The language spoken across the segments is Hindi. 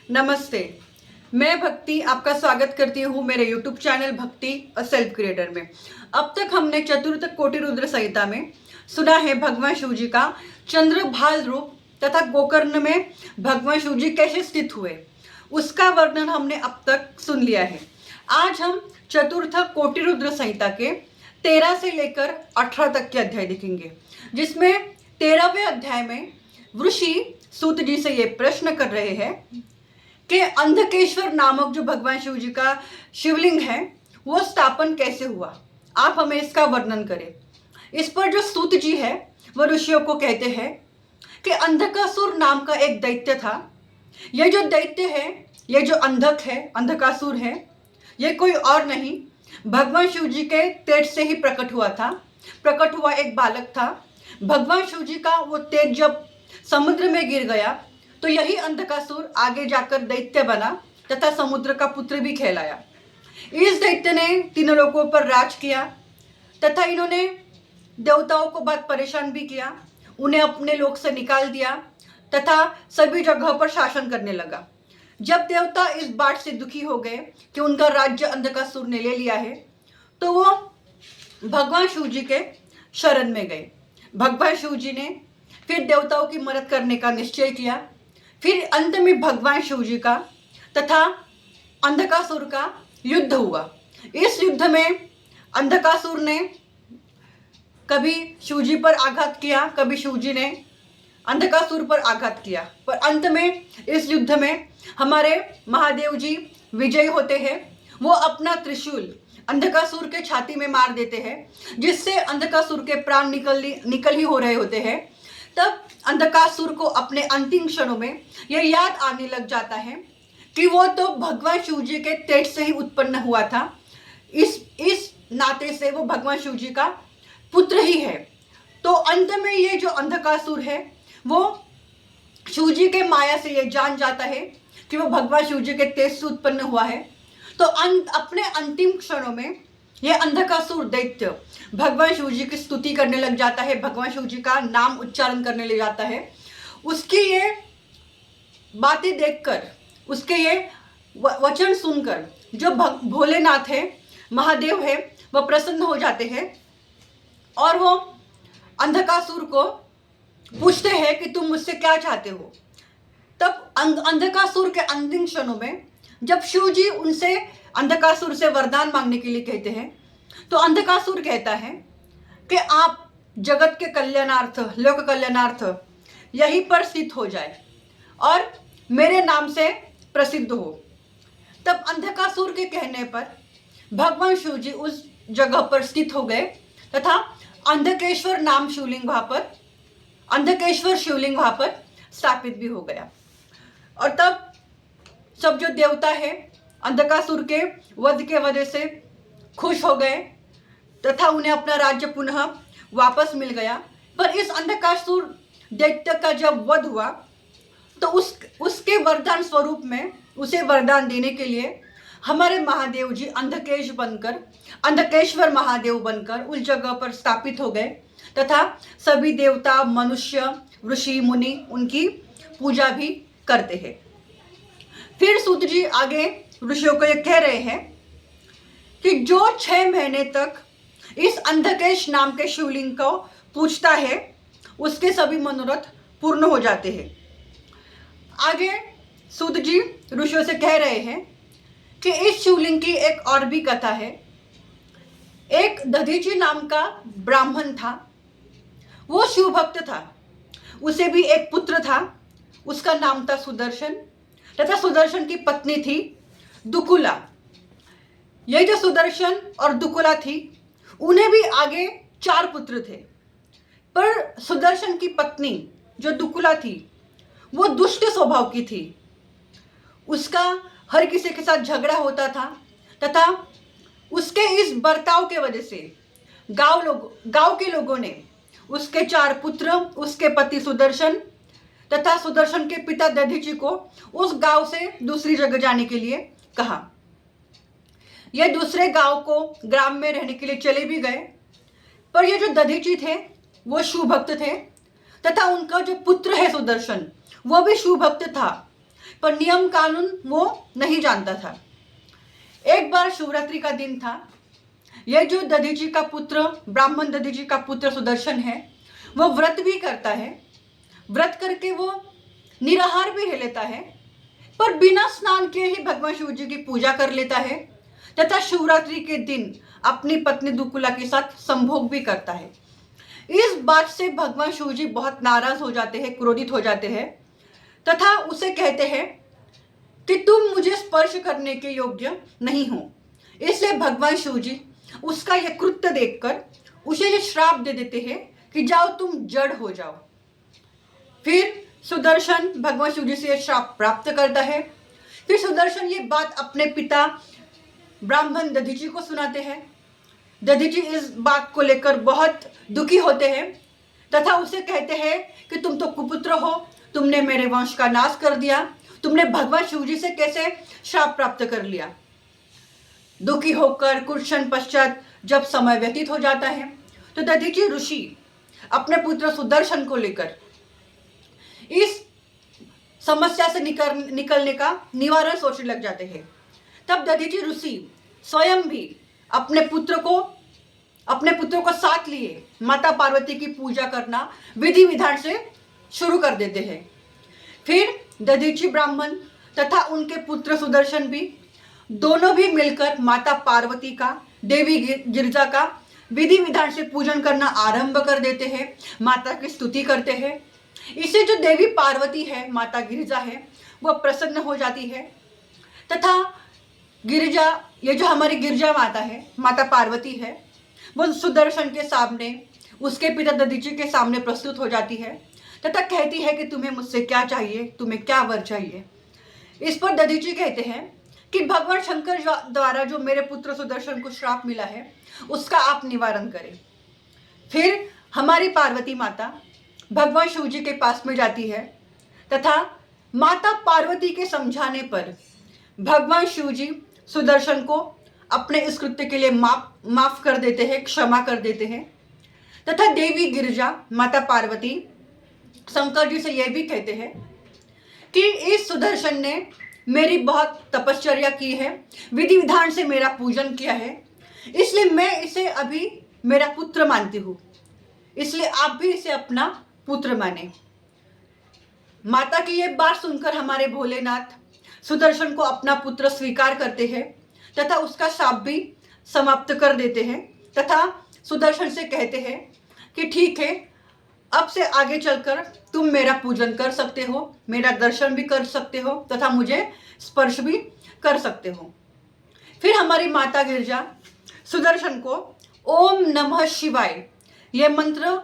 नमस्ते। मैं भक्ति आपका स्वागत करती हूँ मेरे YouTube चैनल भक्ति और सेल्फ क्रिएटर में। अब तक हमने चतुर्थ कोटि रुद्र संहिता में सुना है भगवान शिव जी का चंद्रभाल रूप तथा गोकर्ण में भगवान शिव जी कैसे स्थित हुए, उसका वर्णन हमने अब तक सुन लिया है। आज हम चतुर्थ कोटि रुद्र संहिता के 13 से लेकर 18 तक के अध्याय देखेंगे, जिसमें 13वें अध्याय में ऋषि सूत जी से ये प्रश्न कर रहे हैं कि अंधकेश्वर नामक जो भगवान शिव जी का शिवलिंग है वो स्थापन कैसे हुआ, आप हमें इसका वर्णन करें। इस पर जो सूत जी है वो ऋषियों को कहते हैं कि अंधकासुर नाम का एक दैत्य था। ये जो दैत्य है, ये जो अंधक है, अंधकासुर है, ये कोई और नहीं भगवान शिव जी के तेज से ही प्रकट हुआ एक बालक था। भगवान शिव जी का वो तेज जब समुद्र में गिर गया तो यही अंधकासुर आगे जाकर दैत्य बना तथा समुद्र का पुत्र भी कहलाया। इस दैत्य ने तीनों लोगों पर राज किया तथा इन्होंने देवताओं को बहुत परेशान भी किया, उन्हें अपने लोक से निकाल दिया तथा सभी जगह पर शासन करने लगा। जब देवता इस बात से दुखी हो गए कि उनका राज्य अंधकासुर ने ले लिया है, तो वो भगवान शिव जी के शरण में गए। भगवान शिव जी ने फिर देवताओं की मदद करने का निश्चय किया। फिर अंत में भगवान शिव जी का तथा अंधकासुर का युद्ध हुआ। इस युद्ध में अंधकासुर ने कभी शिव जी पर आघात किया, कभी शिव जी ने अंधकासुर पर आघात किया, पर अंत में इस युद्ध में हमारे महादेव जी विजयी होते हैं। वो अपना त्रिशूल अंधकासुर के छाती में मार देते हैं, जिससे अंधकासुर के प्राण निकल ही हो रहे होते हैं। तब अंधकासुर को अपने अंतिम क्षणों में यह याद आने लग जाता है कि वो तो भगवान शिव जी के तेज से ही उत्पन्न हुआ था, इस नाते से वो भगवान शिव जी का पुत्र ही है। तो अंत में ये जो अंधकासुर है वो शिव जी के माया से ये जान जाता है कि वो भगवान शिव जी के तेज से उत्पन्न हुआ है। तो अपने अंतिम क्षणों में ये अंधकासुर दैत्य भगवान शिव जी की स्तुति करने लग जाता है, भगवान शिव जी का नाम उच्चारण करने लग जाता है। उसकी ये बातें देखकर, उसके ये वचन सुनकर जो भोलेनाथ है, महादेव है, वह प्रसन्न हो जाते हैं और वो अंधकासुर को पूछते हैं कि तुम मुझसे क्या चाहते हो। तब अंधकासुर के अंतिम क्षणों में जब शिव जी उनसे अंधकासुर से वरदान मांगने के लिए कहते हैं, तो अंधकासुर कहता है कि आप जगत के कल्याणार्थ, लोक कल्याणार्थ यहीं पर स्थित हो जाए और मेरे नाम से प्रसिद्ध हो। तब अंधकासुर के कहने पर भगवान शिव जी उस जगह पर स्थित हो गए तथा अंधकेश्वर शिवलिंग वहां पर स्थापित भी हो गया। और तब सब जो देवता है अंधकासुर के वध के वजह से खुश हो गए तथा उन्हें अपना राज्य पुनः वापस मिल गया। पर इस अंधकासुर दैत्य का जब वध हुआ तो उसके वरदान स्वरूप में उसे वरदान देने के लिए हमारे महादेव जी अंधकेश्वर महादेव बनकर उस जगह पर स्थापित हो गए तथा सभी देवता, मनुष्य, ऋषि, मुनि उनकी पूजा भी करते हैं। फिर सूत जी आगे ऋषियों को ये कह रहे हैं कि जो 6 महीने तक इस अंधकेश नाम के शिवलिंग को पूजता है उसके सभी मनोरथ पूर्ण हो जाते हैं। आगे सूत जी ऋषियों से कह रहे हैं कि इस शिवलिंग की एक और भी कथा है। एक दधीची नाम का ब्राह्मण था, वो शिव भक्त था, उसे भी एक पुत्र था, उसका नाम था सुदर्शन तथा सुदर्शन की पत्नी थी दुकुला। ये जो सुदर्शन और दुकुला थी, उन्हें भी आगे 4 पुत्र थे, पर सुदर्शन की पत्नी जो दुकुला थी वो दुष्ट स्वभाव की थी। उसका हर किसी के साथ झगड़ा होता था तथा उसके इस बर्ताव के वजह से गांव के लोगों ने उसके 4 पुत्र, उसके पति सुदर्शन तथा सुदर्शन के पिता दधीची को उस गांव से दूसरी जगह जाने के लिए कहा। ये दूसरे ग्राम में रहने के लिए चले भी गए, पर ये जो दधीची थे वो शिव भक्त थे तथा उनका जो पुत्र है सुदर्शन वो भी शिव भक्त था। पर नियम कानून वो नहीं जानता था। एक बार शिवरात्रि का दिन था। यह जो दधीची का पुत्र, ब्राह्मण दधीची का पुत्र सुदर्शन है, वो व्रत भी करता है। व्रत करके वो निराहार भी रह लेता है, पर बिना स्नान किए ही भगवान शिव जी की पूजा कर लेता है तथा शिवरात्रि के दिन अपनी पत्नी दुकुला के साथ संभोग भी करता है। इस बात से भगवान शिव जी बहुत नाराज हो जाते हैं, क्रोधित हो जाते हैं तथा उसे कहते हैं कि तुम मुझे स्पर्श करने के योग्य नहीं हो। इसलिए भगवान शिव जी उसका यह कृत्य देखकर उसे ये श्राप दे देते हैं कि जाओ तुम जड़ हो जाओ। फिर सुदर्शन भगवान शिव जी से यह श्राप प्राप्त करता है। फिर सुदर्शन ये बात अपने पिता ब्राह्मण दधीची को सुनाते हैं। दधीची इस बात को लेकर बहुत दुखी होते हैं तथा उसे कहते हैं कि तुम तो कुपुत्र हो, तुमने मेरे वंश का नाश कर दिया, तुमने भगवान शिव जी से कैसे श्राप प्राप्त कर लिया। दुखी होकर कुछ क्षण पश्चात जब समय व्यतीत हो जाता है तो दधीची ऋषि अपने पुत्र सुदर्शन को लेकर इस समस्या से निकलने का निवारण सोचने लग जाते हैं। तब दधीची ऋषि स्वयं भी अपने पुत्र को साथ लिए माता पार्वती की पूजा करना विधि विधान से शुरू कर देते हैं। फिर दधीची ब्राह्मण तथा उनके पुत्र सुदर्शन भी दोनों भी मिलकर माता पार्वती का, देवी गिरजा का विधि विधान से पूजन करना आरंभ कर देते हैं, माता की स्तुति करते हैं। इससे जो देवी पार्वती है, माता गिरजा है, वह प्रसन्न हो जाती है तथा गिरजा, ये जो हमारी गिरजा माता है, माता पार्वती है, वो सुदर्शन के सामने, उसके पिता दधीची के सामने प्रस्तुत हो जाती है तथा कहती है कि तुम्हें मुझसे क्या चाहिए, तुम्हें क्या वर चाहिए। इस पर दधीची कहते हैं कि भगवान शंकर द्वारा जो मेरे पुत्र सुदर्शन को श्राप मिला है उसका आप निवारण करें। फिर हमारी पार्वती माता भगवान शिव जी के पास में जाती है तथा माता पार्वती के समझाने पर भगवान शिव जी सुदर्शन को अपने इस कृत्य के लिए माफ कर देते हैं, क्षमा कर देते हैं तथा देवी गिरजा माता पार्वती शंकर जी से यह भी कहते हैं कि इस सुदर्शन ने मेरी बहुत तपश्चर्या की है, विधि विधान से मेरा पूजन किया है, इसलिए मैं इसे अभी मेरा पुत्र मानती हूँ, इसलिए आप भी इसे अपना पुत्र माने। माता की ये बात सुनकर हमारे भोलेनाथ सुदर्शन को अपना पुत्र स्वीकार करते हैं तथा उसका शाप भी समाप्त कर देते हैं तथा सुदर्शन से कहते हैं कि ठीक है, अब से आगे चलकर तुम मेरा पूजन कर सकते हो, मेरा दर्शन भी कर सकते हो तथा मुझे स्पर्श भी कर सकते हो। फिर हमारी माता गिरजा सुदर्शन को ओम नमः शिवाय यह मंत्र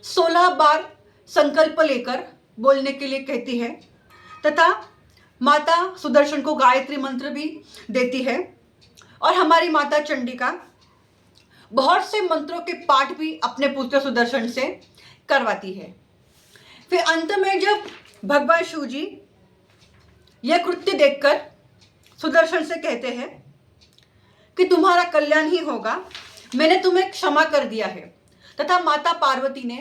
16 बार संकल्प लेकर बोलने के लिए कहती है तथा माता सुदर्शन को गायत्री मंत्र भी देती है और हमारी माता चंडिका बहुत से मंत्रों के पाठ भी अपने पुत्र सुदर्शन से करवाती है। फिर अंत में जब भगवान शिव जी यह कृत्य देखकर सुदर्शन से कहते हैं कि तुम्हारा कल्याण ही होगा, मैंने तुम्हें क्षमा कर दिया है तथा माता पार्वती ने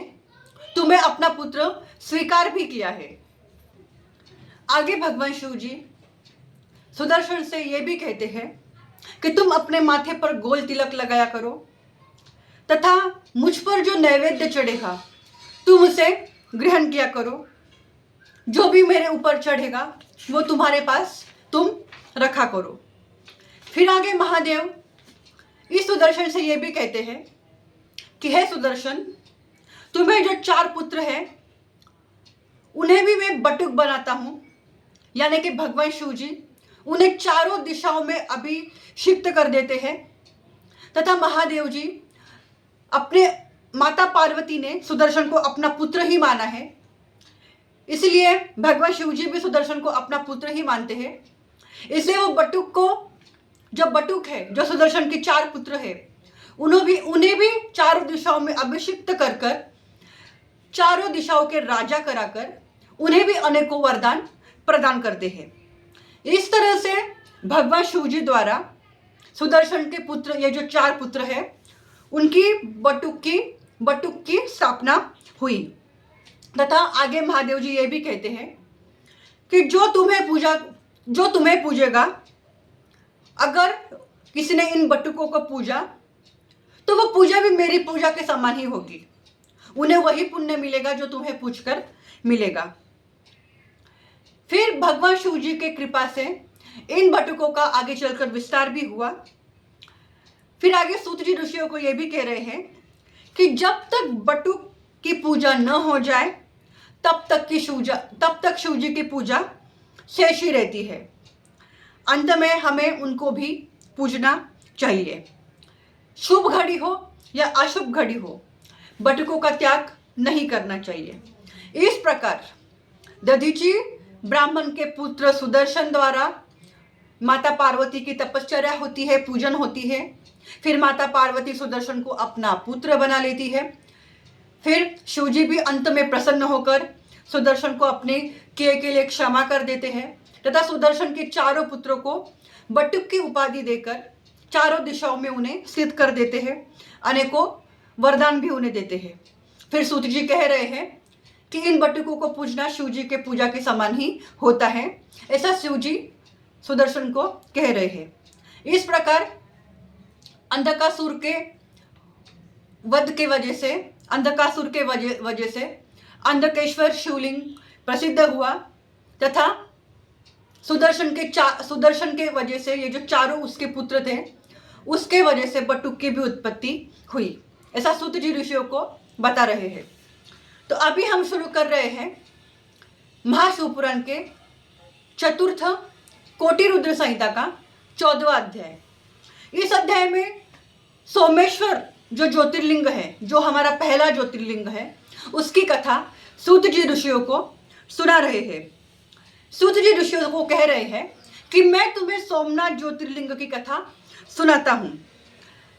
तुम्हें अपना पुत्र स्वीकार भी किया है। आगे भगवान शिव जी सुदर्शन से यह भी कहते हैं कि तुम अपने माथे पर गोल तिलक लगाया करो तथा मुझ पर जो नैवेद्य चढ़ेगा तुम उसे ग्रहण किया करो, जो भी मेरे ऊपर चढ़ेगा वो तुम्हारे पास तुम रखा करो। फिर आगे महादेव इस सुदर्शन से ये भी कहते हैं कि हे सुदर्शन, तुम्हें जो 4 पुत्र हैं उन्हें भी मैं बटुक बनाता हूँ, यानी कि भगवान शिव जी उन्हें चारों दिशाओं में अभिषिक्त कर देते हैं तथा महादेव जी अपने, माता पार्वती ने सुदर्शन को अपना पुत्र ही माना है, इसलिए भगवान शिव जी भी सुदर्शन को अपना पुत्र ही मानते हैं। इसलिए वो बटुक को, जो बटुक है, जो सुदर्शन के 4 पुत्र है, उन्हें भी चारों दिशाओं में अभिषिक्त कर कर, चारों दिशाओं के राजा कराकर उन्हें भी अनेकों वरदान प्रदान करते हैं। इस तरह से भगवान शिव जी द्वारा सुदर्शन के पुत्र, ये जो 4 पुत्र है, उनकी बटुक की स्थापना हुई तथा आगे महादेव जी ये भी कहते हैं कि जो तुम्हें पूजेगा, अगर किसी ने इन बटुकों को पूजा तो वो पूजा भी मेरी पूजा के समान ही होगी। उन्हें वही पुण्य मिलेगा जो तुम्हें पूजकर मिलेगा। फिर भगवान शिव जी के कृपा से इन बटुकों का आगे चलकर विस्तार भी हुआ। फिर आगे सूत जी ऋषियों को यह भी कह रहे हैं कि जब तक बटुक की पूजा न हो जाए तब तक शिव जी की पूजा शेष ही रहती है। अंत में हमें उनको भी पूजना चाहिए। शुभ घड़ी हो या अशुभ घड़ी हो, बटुकों का त्याग नहीं करना चाहिए। इस प्रकार दधीची ब्राह्मण के पुत्र सुदर्शन द्वारा माता पार्वती की तपश्चर्या होती है, पूजन होती है। फिर माता पार्वती सुदर्शन को अपना पुत्र बना लेती है। फिर शिवजी भी अंत में प्रसन्न होकर सुदर्शन को अपने किए के लिए क्षमा कर देते हैं तथा सुदर्शन के चारों पुत्रों को बटुक की उपाधि देकर चारों दिशाओं में उन्हें स्थित कर देते हैं। अनेकों वरदान भी उन्हें देते हैं। फिर सूत जी कह रहे हैं कि इन बटुकों को पूजना शिव जी के पूजा के समान ही होता है। ऐसा शिव जी सुदर्शन को कह रहे हैं। इस प्रकार अंधकासुर के वध के वजह से अंधकेश्वर शिवलिंग प्रसिद्ध हुआ तथा सुदर्शन के वजह से ये जो चारों उसके पुत्र थे उसके वजह से बटुक की भी उत्पत्ति हुई। ऐसा सूत जी ऋषियों को बता रहे हैं। तो अभी हम शुरू कर रहे हैं महाशिवपुराण के चतुर्थ कोटि रुद्र संहिता का 14वां अध्याय। इस अध्याय में सोमेश्वर जो ज्योतिर्लिंग है, जो हमारा पहला ज्योतिर्लिंग है, उसकी कथा सूत जी ऋषियों को सुना रहे हैं। सूत जी ऋषियों को कह रहे हैं कि मैं तुम्हें सोमनाथ ज्योतिर्लिंग की कथा सुनाता हूं।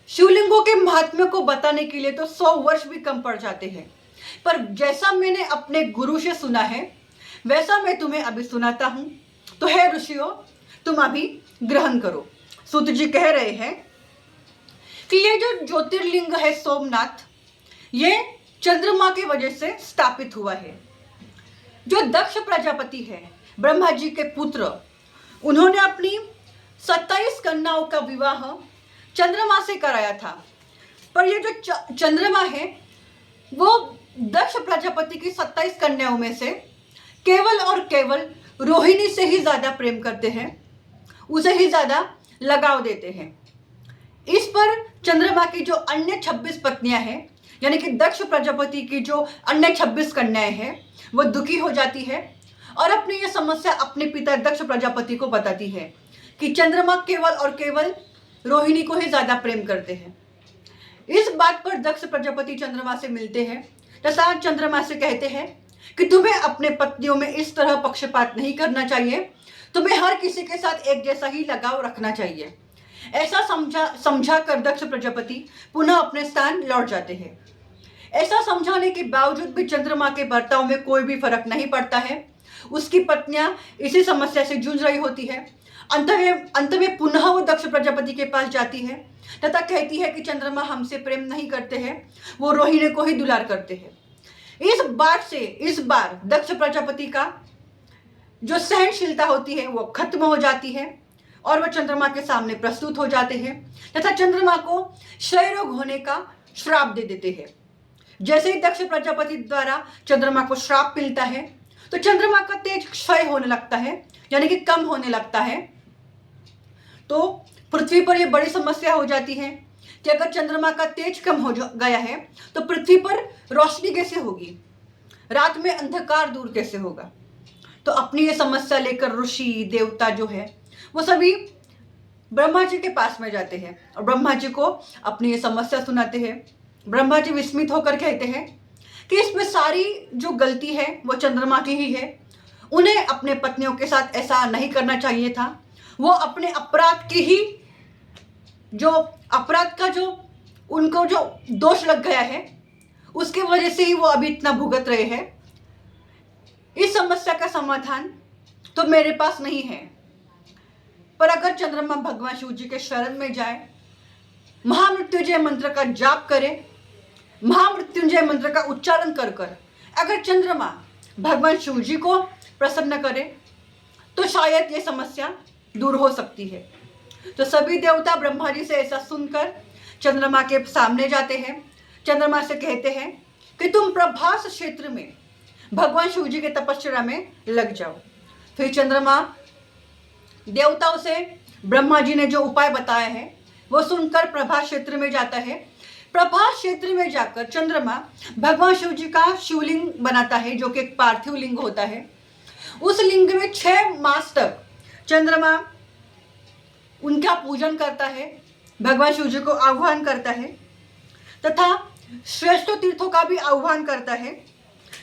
शिवलिंगों के महात्म्य को बताने के लिए तो 100 वर्ष भी कम पड़ जाते हैं, पर जैसा मैंने अपने गुरु से सुना है वैसा मैं तुम्हें अभी सुनाता हूं। तो हे ऋषियों, तुम अभी ग्रहण करो। सूत जी कह रहे हैं कि ये जो ज्योतिर्लिंग है सोमनाथ, ये चंद्रमा की वजह से स्थापित हुआ है। जो दक्ष प्रजापति है, ब्रह्मा जी के पुत्र, उन्होंने अपनी 27 कन्याओं का विवाह चंद्रमा से कराया था। पर ये जो चंद्रमा है वो दक्ष प्रजापति की 27 कन्याओं में से केवल और केवल रोहिणी से ही ज्यादा प्रेम करते हैं, उसे ही ज्यादा लगाव देते हैं। इस पर चंद्रमा की जो अन्य 26 पत्नियां हैं, यानी कि दक्ष प्रजापति की जो अन्य 26 कन्याएं हैं, वो दुखी हो जाती है और अपनी ये समस्या अपने पिता दक्ष प्रजापति को बताती है कि चंद्रमा केवल और केवल रोहिणी को ही ज्यादा प्रेम करते हैं। इस बात पर दक्ष प्रजापति चंद्रमा से मिलते हैं तथा चंद्रमा से कहते हैं कि तुम्हें अपने पत्नियों में इस तरह पक्षपात नहीं करना चाहिए, तुम्हें हर किसी के साथ एक जैसा ही लगाव रखना चाहिए। ऐसा समझा कर दक्ष प्रजापति पुनः अपने स्थान लौट जाते हैं। ऐसा समझाने के बावजूद भी चंद्रमा के बर्ताव में कोई भी फर्क नहीं पड़ता है। उसकी पत्नियां इसी समस्या से जूझ रही होती है। अंत में पुनः वो दक्ष प्रजापति के पास जाती है तथा कहती है कि चंद्रमा हमसे प्रेम नहीं करते हैं, वो रोहिणी को ही दुलार करते हैं। इस बार दक्ष प्रजापति का जो सहनशीलता होती है वो खत्म हो जाती है और वो चंद्रमा के सामने प्रस्तुत हो जाते हैं तथा चंद्रमा को क्षय रोग होने का श्राप दे देते हैं। जैसे ही दक्ष प्रजापति द्वारा चंद्रमा को श्राप मिलता है तो चंद्रमा का तेज क्षय होने लगता है, यानी कि कम होने लगता है। तो पृथ्वी पर यह बड़ी समस्या हो जाती है कि अगर चंद्रमा का तेज कम हो गया है तो पृथ्वी पर रोशनी कैसे होगी, रात में अंधकार दूर कैसे होगा। तो अपनी ये समस्या लेकर ऋषि देवता जो है वो सभी ब्रह्मा जी के पास में जाते हैं और ब्रह्मा जी को अपनी ये समस्या सुनाते हैं। ब्रह्मा जी विस्मित होकर कहते हैं कि इसमें सारी जो गलती है वो चंद्रमा की ही है। उन्हें अपने पत्नियों के साथ ऐसा नहीं करना चाहिए था। वो अपने अपराध की ही जो अपराध का जो उनको जो दोष लग गया है उसके वजह से ही वो अभी इतना भुगत रहे हैं। इस समस्या का समाधान तो मेरे पास नहीं है, पर अगर चंद्रमा भगवान शिव जी के शरण में जाए, महामृत्युंजय मंत्र का जाप करे, महामृत्युंजय मंत्र का उच्चारण कर कर अगर चंद्रमा भगवान शिव जी को प्रसन्न करे तो शायद ये समस्या दूर हो सकती है। तो सभी देवता ब्रह्मा जी से ऐसा सुनकर चंद्रमा के सामने जाते हैं। चंद्रमा से कहते हैं कि तुम प्रभास क्षेत्र में भगवान शिव जी के तपस्या में लग जाओ। फिर चंद्रमा देवताओं से ब्रह्मा जी ने जो उपाय बताया है वो सुनकर प्रभास क्षेत्र में जाता है। प्रभास क्षेत्र में जाकर चंद्रमा भगवान शिव जी का शिवलिंग बनाता है, जो कि एक पार्थिव लिंग होता है। उस लिंग में 6 मास तक चंद्रमा उनका पूजन करता है, भगवान शिव जी को आह्वान करता है तथा श्रेष्ठ तीर्थों का भी आह्वान करता है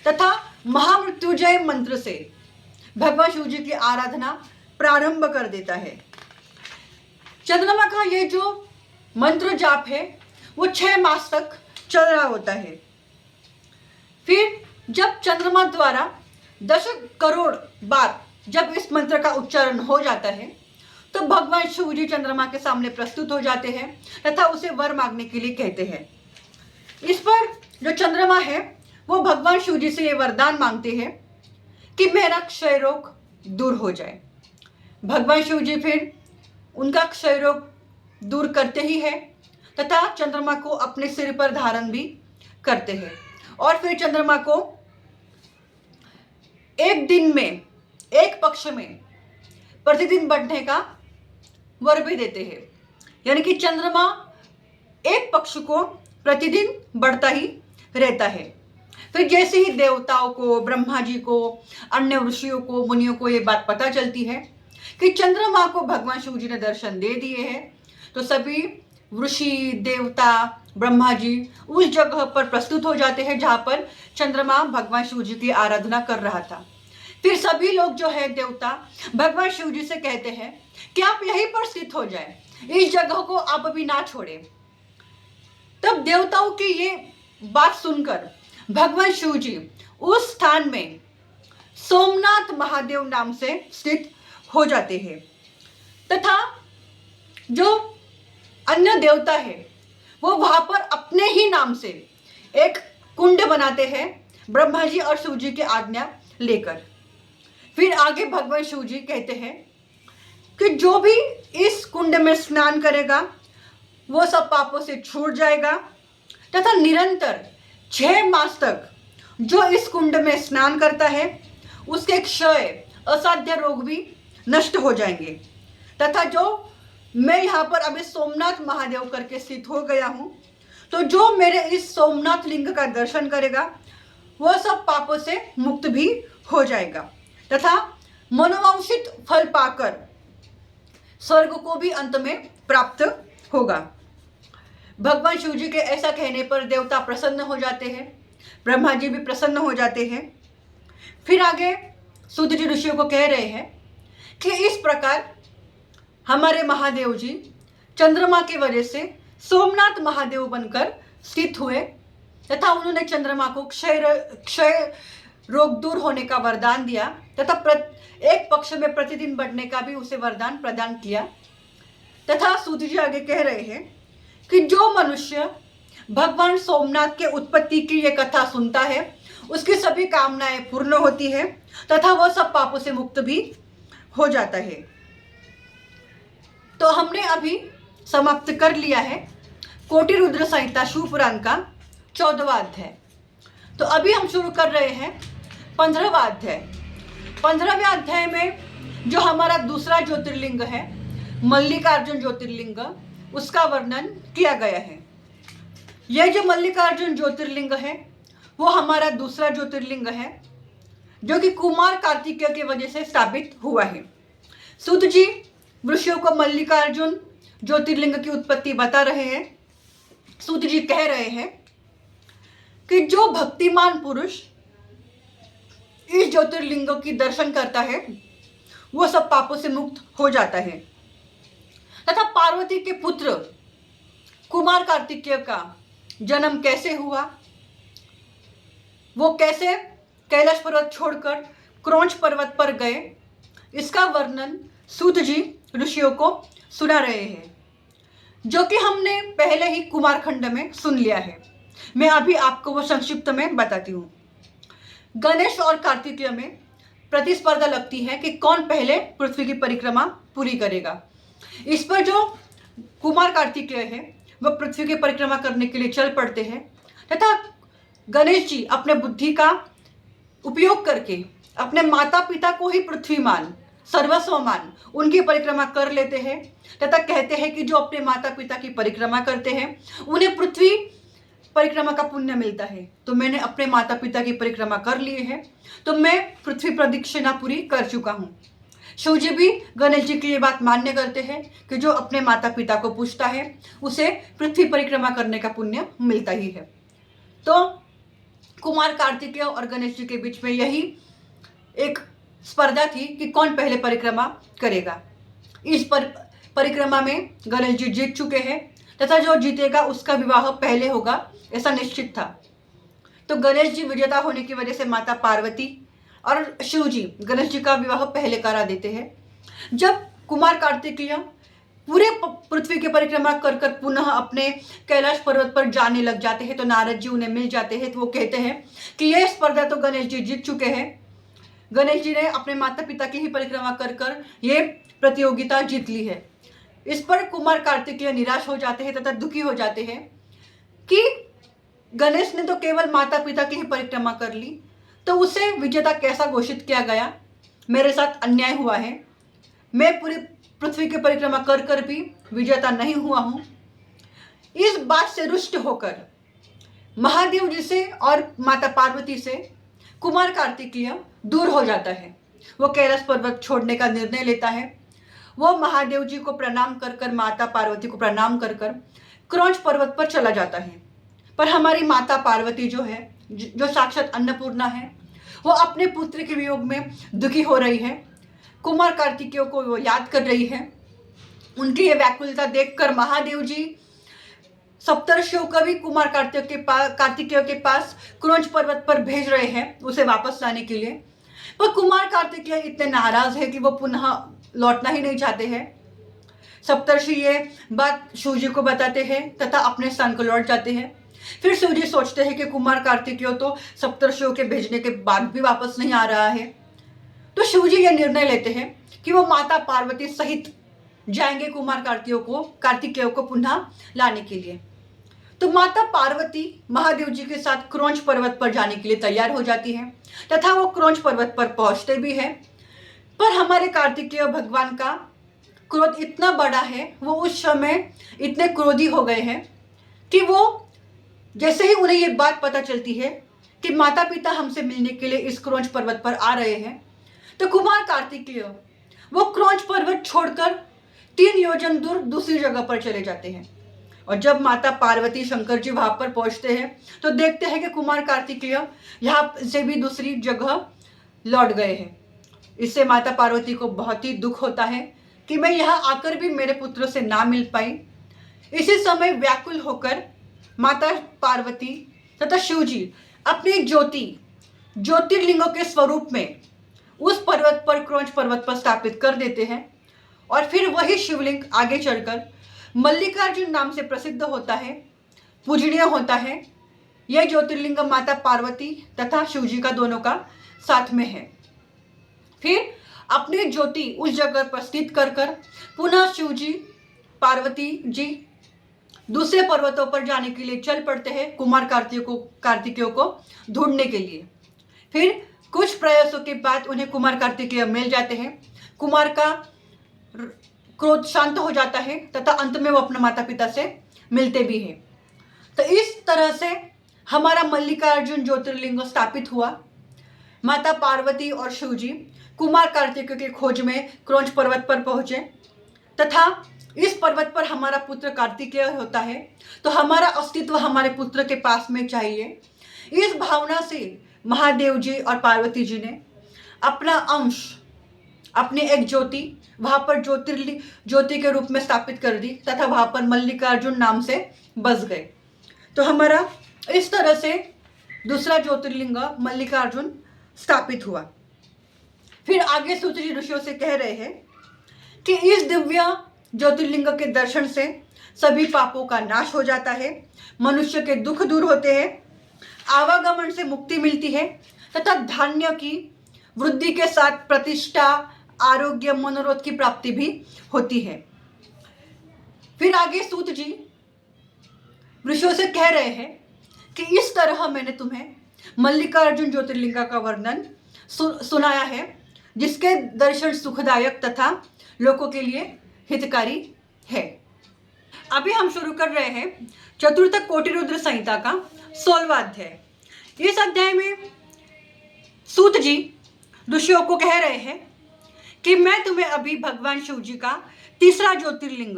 तथा महामृत्युंजय मंत्र से भगवान शिव जी की आराधना प्रारंभ कर देता है। चंद्रमा का ये जो मंत्र जाप है वो 6 मास तक चल रहा होता है। फिर जब चंद्रमा द्वारा 10 करोड़ बार जब इस मंत्र का उच्चारण हो जाता है तो भगवान शिव जी चंद्रमा के सामने प्रस्तुत हो जाते हैं तथा उसे वर मांगने के लिए कहते हैं। इस पर जो चंद्रमा है वो भगवान शिव जी से ये वरदान मांगते हैं कि मेरा क्षय रोग दूर हो जाए। भगवान शिव जी फिर उनका क्षय रोग दूर करते ही है तथा चंद्रमा को अपने सिर पर धारण भी करते हैं और फिर चंद्रमा को एक दिन में, एक पक्ष में प्रतिदिन बढ़ने का वर भी देते हैं। यानी कि चंद्रमा एक पक्ष को प्रतिदिन बढ़ता ही रहता है। फिर जैसे ही देवताओं को, ब्रह्मा जी को, अन्य ऋषियों को, मुनियों को ये बात पता चलती है कि चंद्रमा को भगवान शिव जी ने दर्शन दे दिए हैं, तो सभी ऋषि, देवता, ब्रह्मा जी उस जगह पर प्रस्तुत हो जाते हैं जहाँ पर चंद्रमा भगवान शिव जी की आराधना कर रहा था। फिर सभी लोग जो है देवता भगवान शिव जी से कहते हैं कि आप यहीं पर स्थित हो जाए, इस जगह को आप अभी ना छोड़े। तब देवताओं की ये बात सुनकर भगवान शिव जी उस स्थान में सोमनाथ महादेव नाम से स्थित हो जाते हैं तथा जो अन्य देवता है वो वहां पर अपने ही नाम से एक कुंड बनाते हैं, ब्रह्मा जी और शिव जी की आज्ञा लेकर। फिर आगे भगवान शिव जी कहते हैं कि जो भी इस कुंड में स्नान करेगा वो सब पापों से छूट जाएगा तथा निरंतर 6 मास तक जो इस कुंड में स्नान करता है उसके क्षय, असाध्य रोग भी नष्ट हो जाएंगे तथा जो मैं यहाँ पर अभी सोमनाथ महादेव करके स्थित हो गया हूँ, तो जो मेरे इस सोमनाथ लिंग का दर्शन करेगा वह सब पापों से मुक्त भी हो जाएगा तथा मनोवांछित फल पाकर स्वर्ग को भी अंत में प्राप्त होगा। भगवान शिव जी के ऐसा कहने पर देवता प्रसन्न हो जाते हैं, ब्रह्मा जी भी प्रसन्न हो जाते हैं। फिर आगे सूत जी ऋषियों को कह रहे हैं कि इस प्रकार हमारे महादेव जी चंद्रमा की वजह से सोमनाथ महादेव बनकर स्थित हुए तथा उन्होंने चंद्रमा को क्षय रोग दूर होने का वरदान दिया तथा एक पक्ष में प्रतिदिन बढ़ने का भी उसे वरदान प्रदान किया। तथा सूत जी आगे कह रहे हैं कि जो मनुष्य भगवान सोमनाथ के उत्पत्ति की ये कथा सुनता है उसकी सभी कामनाएं पूर्ण होती है तथा वह सब पापों से मुक्त भी हो जाता है। तो हमने अभी समाप्त कर लिया है कोटि रुद्र संहिता शिव पुराण का 14वां अध्याय। तो अभी हम शुरू कर रहे हैं 15वां अध्याय। 15वें अध्याय में जो हमारा दूसरा ज्योतिर्लिंग है मल्लिकार्जुन ज्योतिर्लिंग, उसका वर्णन किया गया है। यह जो मल्लिकार्जुन ज्योतिर्लिंग है वो हमारा दूसरा ज्योतिर्लिंग है जो कि कुमार कार्तिकेय की वजह से स्थापित हुआ है। सूत जी ऋषियों को मल्लिकार्जुन ज्योतिर्लिंग की उत्पत्ति बता रहे हैं। सूत जी कह रहे हैं कि जो भक्तिमान पुरुष इस ज्योतिर्लिंग की दर्शन करता है वो सब पापों से मुक्त हो जाता है तथा पार्वती के पुत्र कुमार कार्तिकेय का जन्म कैसे हुआ, वो कैसे कैलाश पर्वत छोड़कर क्रौंच पर्वत पर गए, इसका वर्णन सूत जी ऋषियों को सुना रहे हैं, जो कि हमने पहले ही कुमारखंड में सुन लिया है। मैं अभी आपको वो संक्षिप्त में बताती हूँ। गणेश और कार्तिकेय में प्रतिस्पर्धा लगती है कि कौन पहले पृथ्वी की परिक्रमा पूरी करेगा। इस पर जो कुमार कार्तिकेय है वह पृथ्वी की परिक्रमा करने के लिए चल पड़ते हैं तथा गणेश जी अपने बुद्धि का उपयोग करके अपने माता पिता को ही पृथ्वी मान, सर्वस्व मान उनकी परिक्रमा कर लेते हैं तथा कहते हैं कि जो अपने माता पिता की परिक्रमा करते हैं उन्हें पृथ्वी परिक्रमा का पुण्य मिलता है। तो मैंने अपने माता पिता की परिक्रमा कर लिए है, तो मैं पृथ्वी प्रदक्षिणा पूरी कर चुका हूँ। शिव जी भी गणेश जी की ये बात मान्य करते हैं कि जो अपने माता पिता को पूछता है उसे पृथ्वी परिक्रमा करने का पुण्य मिलता ही है। तो कुमार कार्तिकेय और गणेश जी के बीच में यही एक स्पर्धा थी कि कौन पहले परिक्रमा करेगा। इस परिक्रमा में गणेश जी जीत चुके हैं तथा जो जीतेगा उसका विवाह पहले होगा ऐसा निश्चित था। तो गणेश जी विजेता होने की वजह से माता पार्वती और शिव जी गणेश जी का विवाह पहले करा देते हैं। जब कुमार कार्तिकेय पूरे पृथ्वी की परिक्रमा कर कर पुनः अपने कैलाश पर्वत पर जाने लग जाते हैं तो नारद जी उन्हें मिल जाते हैं। तो वो कहते हैं कि यह स्पर्धा तो गणेश जी जीत चुके हैं। गणेश जी ने अपने माता पिता की ही परिक्रमा कर कर ये प्रतियोगिता जीत ली है। इस पर कुमार कार्तिकेय निराश हो जाते हैं तथा दुखी हो जाते हैं कि गणेश ने तो केवल माता पिता की ही परिक्रमा कर ली, तो उसे विजेता कैसा घोषित किया गया। मेरे साथ अन्याय हुआ है, मैं पूरी पृथ्वी की परिक्रमा कर कर भी विजेता नहीं हुआ हूं। इस बात से रुष्ट होकर महादेव जी से और माता पार्वती से कुमार कार्तिकेय दूर हो जाता है। वो कैलाश पर्वत छोड़ने का निर्णय लेता है। वो महादेव जी को प्रणाम कर कर, माता पार्वती को प्रणाम कर कर क्रौंच पर्वत पर चला जाता है। पर हमारी माता पार्वती जो है, जो साक्षात अन्नपूर्णा है, वो अपने पुत्र के वियोग में दुखी हो रही है। कुमार कार्तिकेय को वो याद कर रही है। उनकी ये व्याकुलता देखकर महादेव जी सप्तर्षियों को भी कुमार कार्तिकेय के पास क्रौंच पर्वत पर भेज रहे हैं उसे वापस लाने के लिए। पर कुमार कार्तिकेय इतने नाराज है कि वो पुनः लौटना ही नहीं चाहते हैं। सप्तर्षि ये बात शिव जी को बताते हैं तथा अपने स्थान को लौट जाते हैं। फिर शिव जी सोचते हैं कि कुमार कार्तिकेय तो सप्तर्षियों के भेजने के बाद भी वापस नहीं आ रहा है। तो शिव जी ये निर्णय लेते हैं कि वो माता पार्वती सहित जाएंगे कुमार कार्तिकेय को पुनः लाने के लिए। तो माता पार्वती महादेव जी के साथ क्रौंच पर्वत पर जाने के लिए तैयार हो जाती है तथा वो क्रौंच पर्वत पर पहुंचते भी हैं। पर हमारे कार्तिकेय भगवान का क्रोध इतना बड़ा है, वो उस समय इतने क्रोधी हो गए हैं कि वो जैसे ही उन्हें ये बात पता चलती है कि माता पिता हमसे मिलने के लिए इस क्रौंच पर्वत पर आ रहे हैं, तो कुमार कार्तिकेय वो क्रौंच पर्वत छोड़कर 3 योजन दूर दूसरी जगह पर चले जाते हैं। और जब माता पार्वती शंकर जी वहां पर पहुंचते हैं तो देखते हैं कि कुमार कार्तिकेय यहाँ से भी दूसरी जगह लौट गए हैं। इससे माता पार्वती को बहुत ही दुख होता है कि मैं यहाँ आकर भी मेरे पुत्र से ना मिल पाई। इसी समय व्याकुल होकर माता पार्वती तथा शिव जी अपनी ज्योतिर्लिंगों के स्वरूप में उस पर्वत पर, क्रौंच पर्वत पर स्थापित कर देते हैं। और फिर वही शिवलिंग आगे चलकर मल्लिकार्जुन नाम से प्रसिद्ध होता है, पूजनीय होता है। यह ज्योतिर्लिंग माता पार्वती तथा शिव जी का दोनों का साथ में है। फिर अपनी ज्योति उस जगह पर स्थित कर कर पुनः शिव जी पार्वती जी दूसरे पर्वतों पर जाने के लिए चल पड़ते हैं कुमार कार्तिकेय को ढूंढने के लिए। फिर कुछ प्रयासों के बाद उन्हें कुमार कार्तिकेय मिल जाते हैं। कुमार का क्रोध शांत हो जाता है तथा अंत में वो अपने माता पिता से मिलते भी हैं। तो इस तरह से हमारा मल्लिकार्जुन ज्योतिर्लिंग स्थापित हुआ। माता पार्वती और शिव जी कुमार कार्तिकेय की खोज में क्रौंच पर्वत पर पहुंचे तथा इस पर्वत पर हमारा पुत्र कार्तिकेय होता है, तो हमारा अस्तित्व हमारे पुत्र के पास में चाहिए। इस भावना से महादेव जी और पार्वती जी ने अपना अंश, अपनी एक ज्योति वहां पर ज्योति के रूप में स्थापित कर दी तथा वहां पर मल्लिकार्जुन नाम से बस गए। तो हमारा इस तरह से दूसरा ज्योतिर्लिंग मल्लिकार्जुन स्थापित हुआ। फिर आगे सूत्री ऋषियों से कह रहे हैं कि इस दिव्य ज्योतिर्लिंग के दर्शन से सभी पापों का नाश हो जाता है, मनुष्य के दुख दूर होते हैं, आवागमन से मुक्ति मिलती है तथा धान्य की वृद्धि के साथ प्रतिष्ठा, आरोग्य, मनोरथ की प्राप्ति भी होती है। फिर आगे सूत जी ऋषियों से कह रहे हैं कि इस तरह मैंने तुम्हें मल्लिकार्जुन ज्योतिर्लिंगा का वर्णन सुनाया है, जिसके दर्शन सुखदायक तथा लोगों के लिए हितकारी है। अभी हम शुरू कर रहे हैं चतुर्थ कोटि रुद्र संहिता का 16वां अध्याय। इस अध्याय में सूत जी ऋषियों को कह रहे हैं कि मैं तुम्हें अभी भगवान शिव जी का तीसरा ज्योतिर्लिंग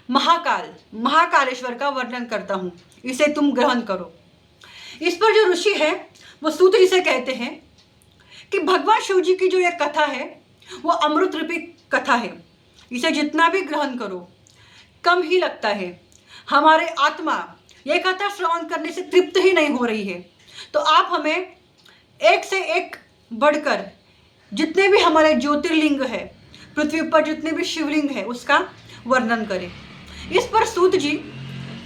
महाकालेश्वर का वर्णन करता हूं, इसे तुम ग्रहण करो। इस पर जो ऋषि है वो सूत जी से कहते हैं कि भगवान शिव जी की जो यह कथा है वो अमृत रूपी कथा है, इसे जितना भी ग्रहण करो कम ही लगता है। हमारे आत्मा यह कथा श्रवण करने से तृप्त ही नहीं हो रही है, तो आप हमें एक से एक बढ़कर जितने भी हमारे ज्योतिर्लिंग है, पृथ्वी पर जितने भी शिवलिंग है, उसका वर्णन करें। इस पर सूत जी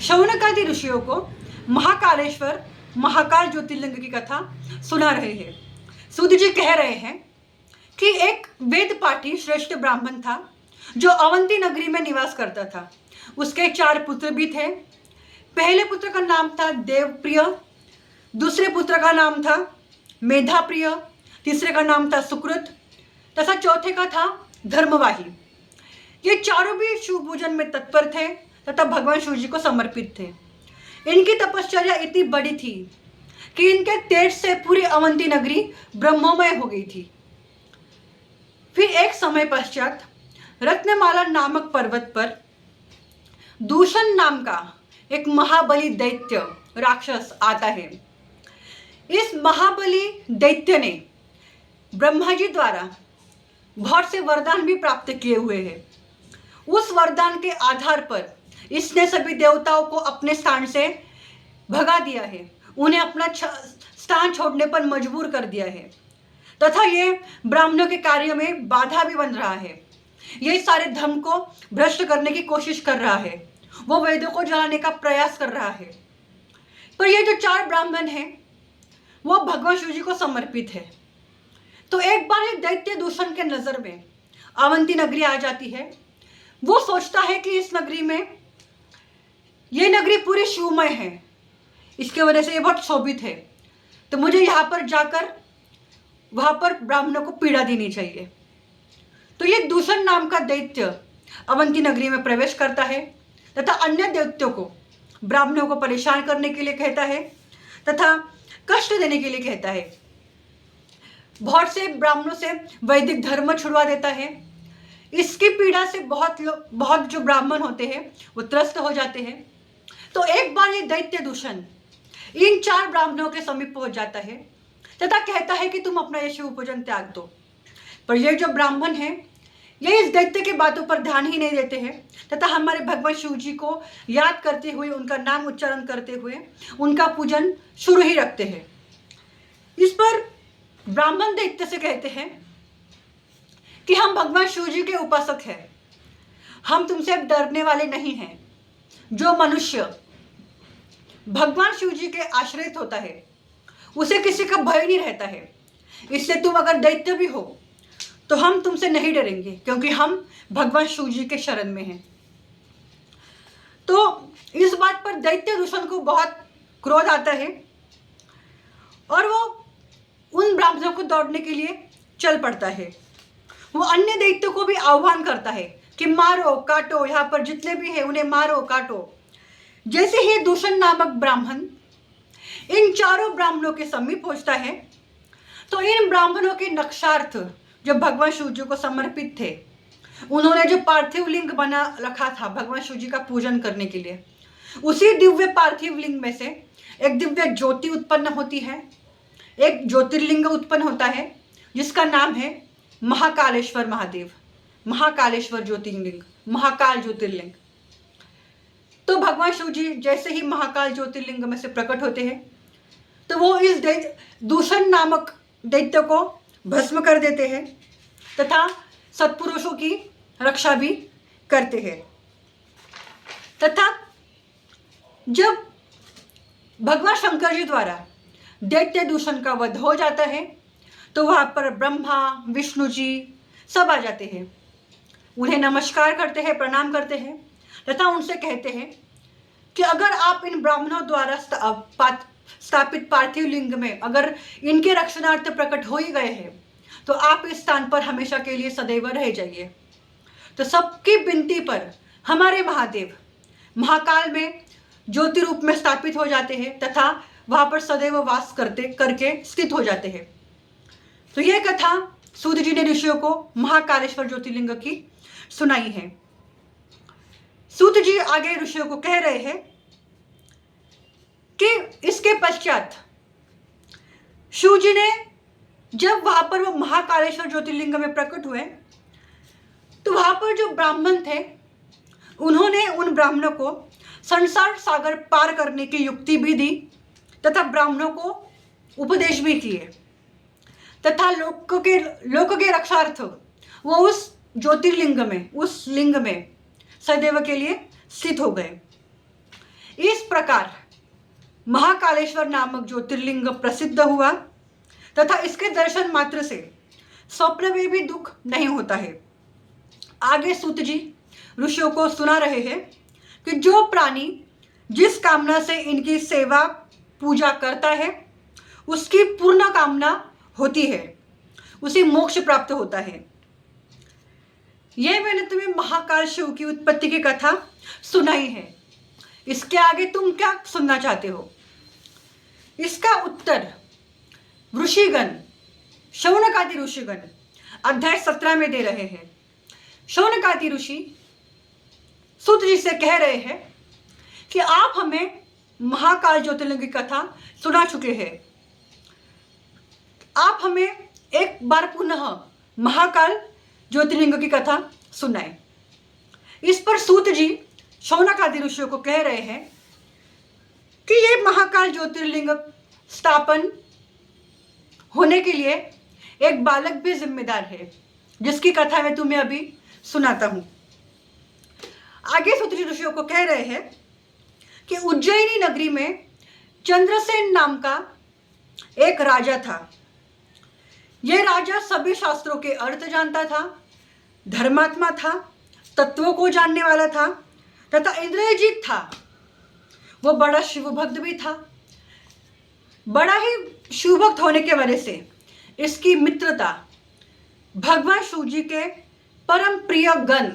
शौनकादि ऋषियों को महाकालेश्वर महाकाल ज्योतिर्लिंग की कथा सुना रहे हैं। सूत जी कह रहे हैं कि एक वेद पाठी श्रेष्ठ ब्राह्मण था जो अवंती नगरी में निवास करता था। उसके 4 पुत्र भी थे। पहले पुत्र का नाम था देवप्रिय, दूसरे पुत्र का नाम था मेधाप्रिय, तीसरे का नाम था सुकृत तथा चौथे का था धर्मवाही। ये चारों भी शिव पूजन में तत्पर थे तथा भगवान शिव जी को समर्पित थे। इनकी तपश्चर्या इतनी बड़ी थी कि इनके तेज से पूरी अवंती नगरी ब्रह्ममय हो गई थी। फिर एक समय पश्चात रत्नमाला नामक पर्वत पर दूषण नाम का एक महाबली दैत्य राक्षस आता है। इस महाबली दैत्य ने ब्रह्मा जी द्वारा बहुत से वरदान भी प्राप्त किए हुए हैं। उस वरदान के आधार पर इसने सभी देवताओं को अपने स्थान से भगा दिया है, उन्हें अपना स्थान छोड़ने पर मजबूर कर दिया है तथा ये ब्राह्मणों के कार्य में बाधा भी बन रहा है। ये सारे धर्म को भ्रष्ट करने की कोशिश कर रहा है, वो वेदों को जलाने का प्रयास कर रहा है। पर ये जो 4 ब्राह्मण हैं वो भगवान शिव जी को समर्पित है। तो एक बार ये दैत्य दूषण के नजर में अवंती नगरी आ जाती है। वो सोचता है कि इस नगरी में ये नगरी पूरी शिवमय है, इसके वजह से ये बहुत शोभित है, तो मुझे यहाँ पर जाकर वहाँ पर ब्राह्मणों को पीड़ा देनी चाहिए। तो ये दूषण नाम का दैत्य अवंती नगरी में प्रवेश करता है तथा अन्य दैत्यों को ब्राह्मणों को परेशान करने के लिए कहता है तथा कष्ट देने के लिए कहता है। बहुत से ब्राह्मणों से वैदिक धर्म छुड़वा देता है। इसकी पीड़ा से बहुत जो ब्राह्मण होते हैं वो त्रस्त हो जाते हैं। तो एक बार ये दैत्य दूषण इन 4 ब्राह्मणों के समीप पहुंच जाता है तथा कहता है कि तुम अपना ये शिव पूजन त्याग दो। पर ये जो ब्राह्मण है ये इस दैत्य के बातों पर ध्यान ही नहीं देते हैं तथा हमारे भगवान शिव जी को याद करते हुए, उनका नाम उच्चारण करते हुए उनका पूजन शुरू ही रखते हैं। इस पर ब्राह्मण दैत्य से कहते हैं कि हम भगवान शिव जी के उपासक हैं, हम तुमसे डरने वाले नहीं हैं। जो मनुष्य भगवान शिव जी के आश्रित होता है उसे किसी का भय नहीं रहता है। इससे तुम अगर दैत्य भी हो तो हम तुमसे नहीं डरेंगे, क्योंकि हम भगवान शिव जी के शरण में हैं। तो इस बात पर दैत्य दूषण को बहुत क्रोध आता है और वो उन ब्राह्मणों को दौड़ने के लिए चल पड़ता है। वो अन्य दैत्यों को भी आह्वान करता है कि मारो काटो, यहाँ पर जितने भी हैं उन्हें मारो काटो। जैसे ही दूषण नामक ब्राह्मण इन 4 ब्राह्मणों के समीप पहुंचता है तो इन ब्राह्मणों के नक्षार्थ जो भगवान शिव जी को समर्पित थे, उन्होंने जो पार्थिव लिंग बना रखा था भगवान शिव जी का पूजन करने के लिए, उसी दिव्य पार्थिव लिंग में से एक दिव्य ज्योति उत्पन्न होती है, एक ज्योतिर्लिंग उत्पन्न होता है जिसका नाम है महाकालेश्वर महादेव, महाकालेश्वर ज्योतिर्लिंग, महाकाल ज्योतिर्लिंग। तो भगवान शिव जी जैसे ही महाकाल ज्योतिर्लिंग में से प्रकट होते हैं तो वो इस दूषण नामक दैत्य को भस्म कर देते हैं तथा सत्पुरुषों की रक्षा भी करते हैं। तथा जब भगवान शंकर जी द्वारा दैत्य दूषण का वध हो जाता है तो वहां पर ब्रह्मा विष्णु जी सब आ जाते हैं, उन्हें नमस्कार करते हैं, प्रणाम करते हैं तथा उनसे कहते हैं कि अगर आप इन ब्राह्मणों द्वारा स्थापित पार्थिव लिंग में अगर इनके रक्षणार्थ प्रकट हो ही गए हैं तो आप इस स्थान पर हमेशा के लिए सदैव रह जाइए। तो सबकी विनती पर हमारे महादेव महाकाल में ज्योति रूप में स्थापित हो जाते हैं तथा वहां पर सदैव वास करके स्थित हो जाते हैं। तो यह कथा सूत जी ने ऋषियों को महाकालेश्वर ज्योतिर्लिंग की सुनाई है। सूत जी आगे ऋषियों को कह रहे हैं कि इसके पश्चात शिव जी ने जब वहां पर वो महाकालेश्वर ज्योतिर्लिंग में प्रकट हुए तो वहां पर जो ब्राह्मण थे उन्होंने उन ब्राह्मणों को संसार सागर पार करने की युक्ति भी दी तथा ब्राह्मणों को उपदेश भी किए तथा लोक के रक्षार्थ वो उस ज्योतिर्लिंग में उस लिंग में सदैव के लिए स्थित हो गए। इस प्रकार महाकालेश्वर नामक ज्योतिर्लिंग प्रसिद्ध हुआ तथा इसके दर्शन मात्र से स्वप्न में भी दुख नहीं होता है। आगे सूत जी ऋषियों को सुना रहे हैं कि जो प्राणी जिस कामना से इनकी सेवा पूजा करता है उसकी पूर्ण कामना होती है, उसे मोक्ष प्राप्त होता है। यह मैंने तुम्हें महाकाल शिव की उत्पत्ति की कथा सुनाई है, इसके आगे तुम क्या सुनना चाहते हो? इसका उत्तर ऋषिगण शौनकादि ऋषिगण अध्याय 17 में दे रहे हैं। शौनकादि ऋषि सूत जी से कह रहे हैं कि आप हमें महाकाल ज्योतिर्लिंग की कथा सुना चुके हैं, आप हमें एक बार पुनः महाकाल ज्योतिर्लिंग की कथा सुनाएं। इस पर सूत जी शौनकादि ऋषियों को कह रहे हैं कि ये महाकाल ज्योतिर्लिंग स्थापन होने के लिए एक बालक भी जिम्मेदार है, जिसकी कथा मैं तुम्हें अभी सुनाता हूं। आगे सूत जी ऋषियों को कह रहे हैं कि उज्जैनी नगरी में चंद्रसेन नाम का एक राजा था। यह राजा सभी शास्त्रों के अर्थ जानता था, धर्मात्मा था, तत्वों को जानने वाला था तथा इंद्रियजीत था। वो बड़ा शिव भक्त भी था। बड़ा ही शिव भक्त होने के वजह से इसकी मित्रता भगवान शिव जी के परम प्रिय गण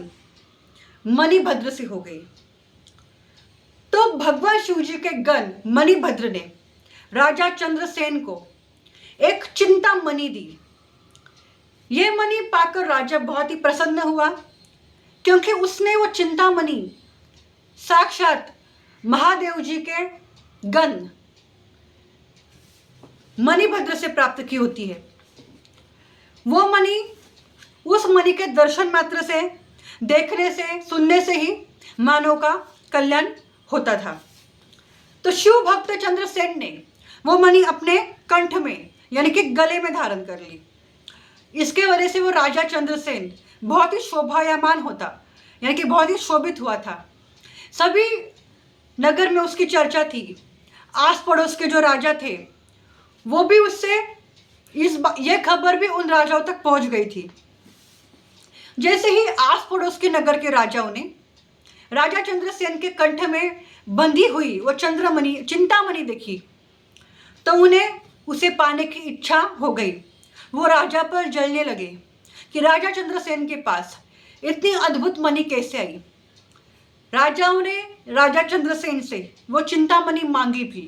मणिभद्र से हो गई। तो भगवान शिव जी के गण मणिभद्र ने राजा चंद्रसेन को एक चिंता मणि दी। यह मणि पाकर राजा बहुत ही प्रसन्न हुआ, क्योंकि उसने वो चिंता मणि साक्षात महादेव जी के गण मणिभद्र से प्राप्त की होती है। वो मणि, उस मणि के दर्शन मात्र से, देखने से, सुनने से ही मानव का कल्याण होता था। तो शिव भक्त चंद्रसेन ने वो मणि अपने कंठ में यानी कि गले में धारण कर ली। इसके वजह से वो राजा चंद्रसेन बहुत ही शोभायमान होता, यानी कि बहुत ही शोभित हुआ था। सभी नगर में उसकी चर्चा थी। आस पड़ोस के जो राजा थे वो भी उससे यह खबर भी उन राजाओं तक पहुंच गई थी। जैसे ही आस पड़ोस के नगर के राजाओं ने राजा चंद्रसेन के कंठ में बंधी हुई वो चिंतामणि देखी तो उन्हें उसे पाने की इच्छा हो गई। वो राजा पर जलने लगे कि राजा चंद्रसेन के पास इतनी अद्भुत मणि कैसे आई। राजाओं ने राजा चंद्रसेन से वो चिंतामणि मांगी भी,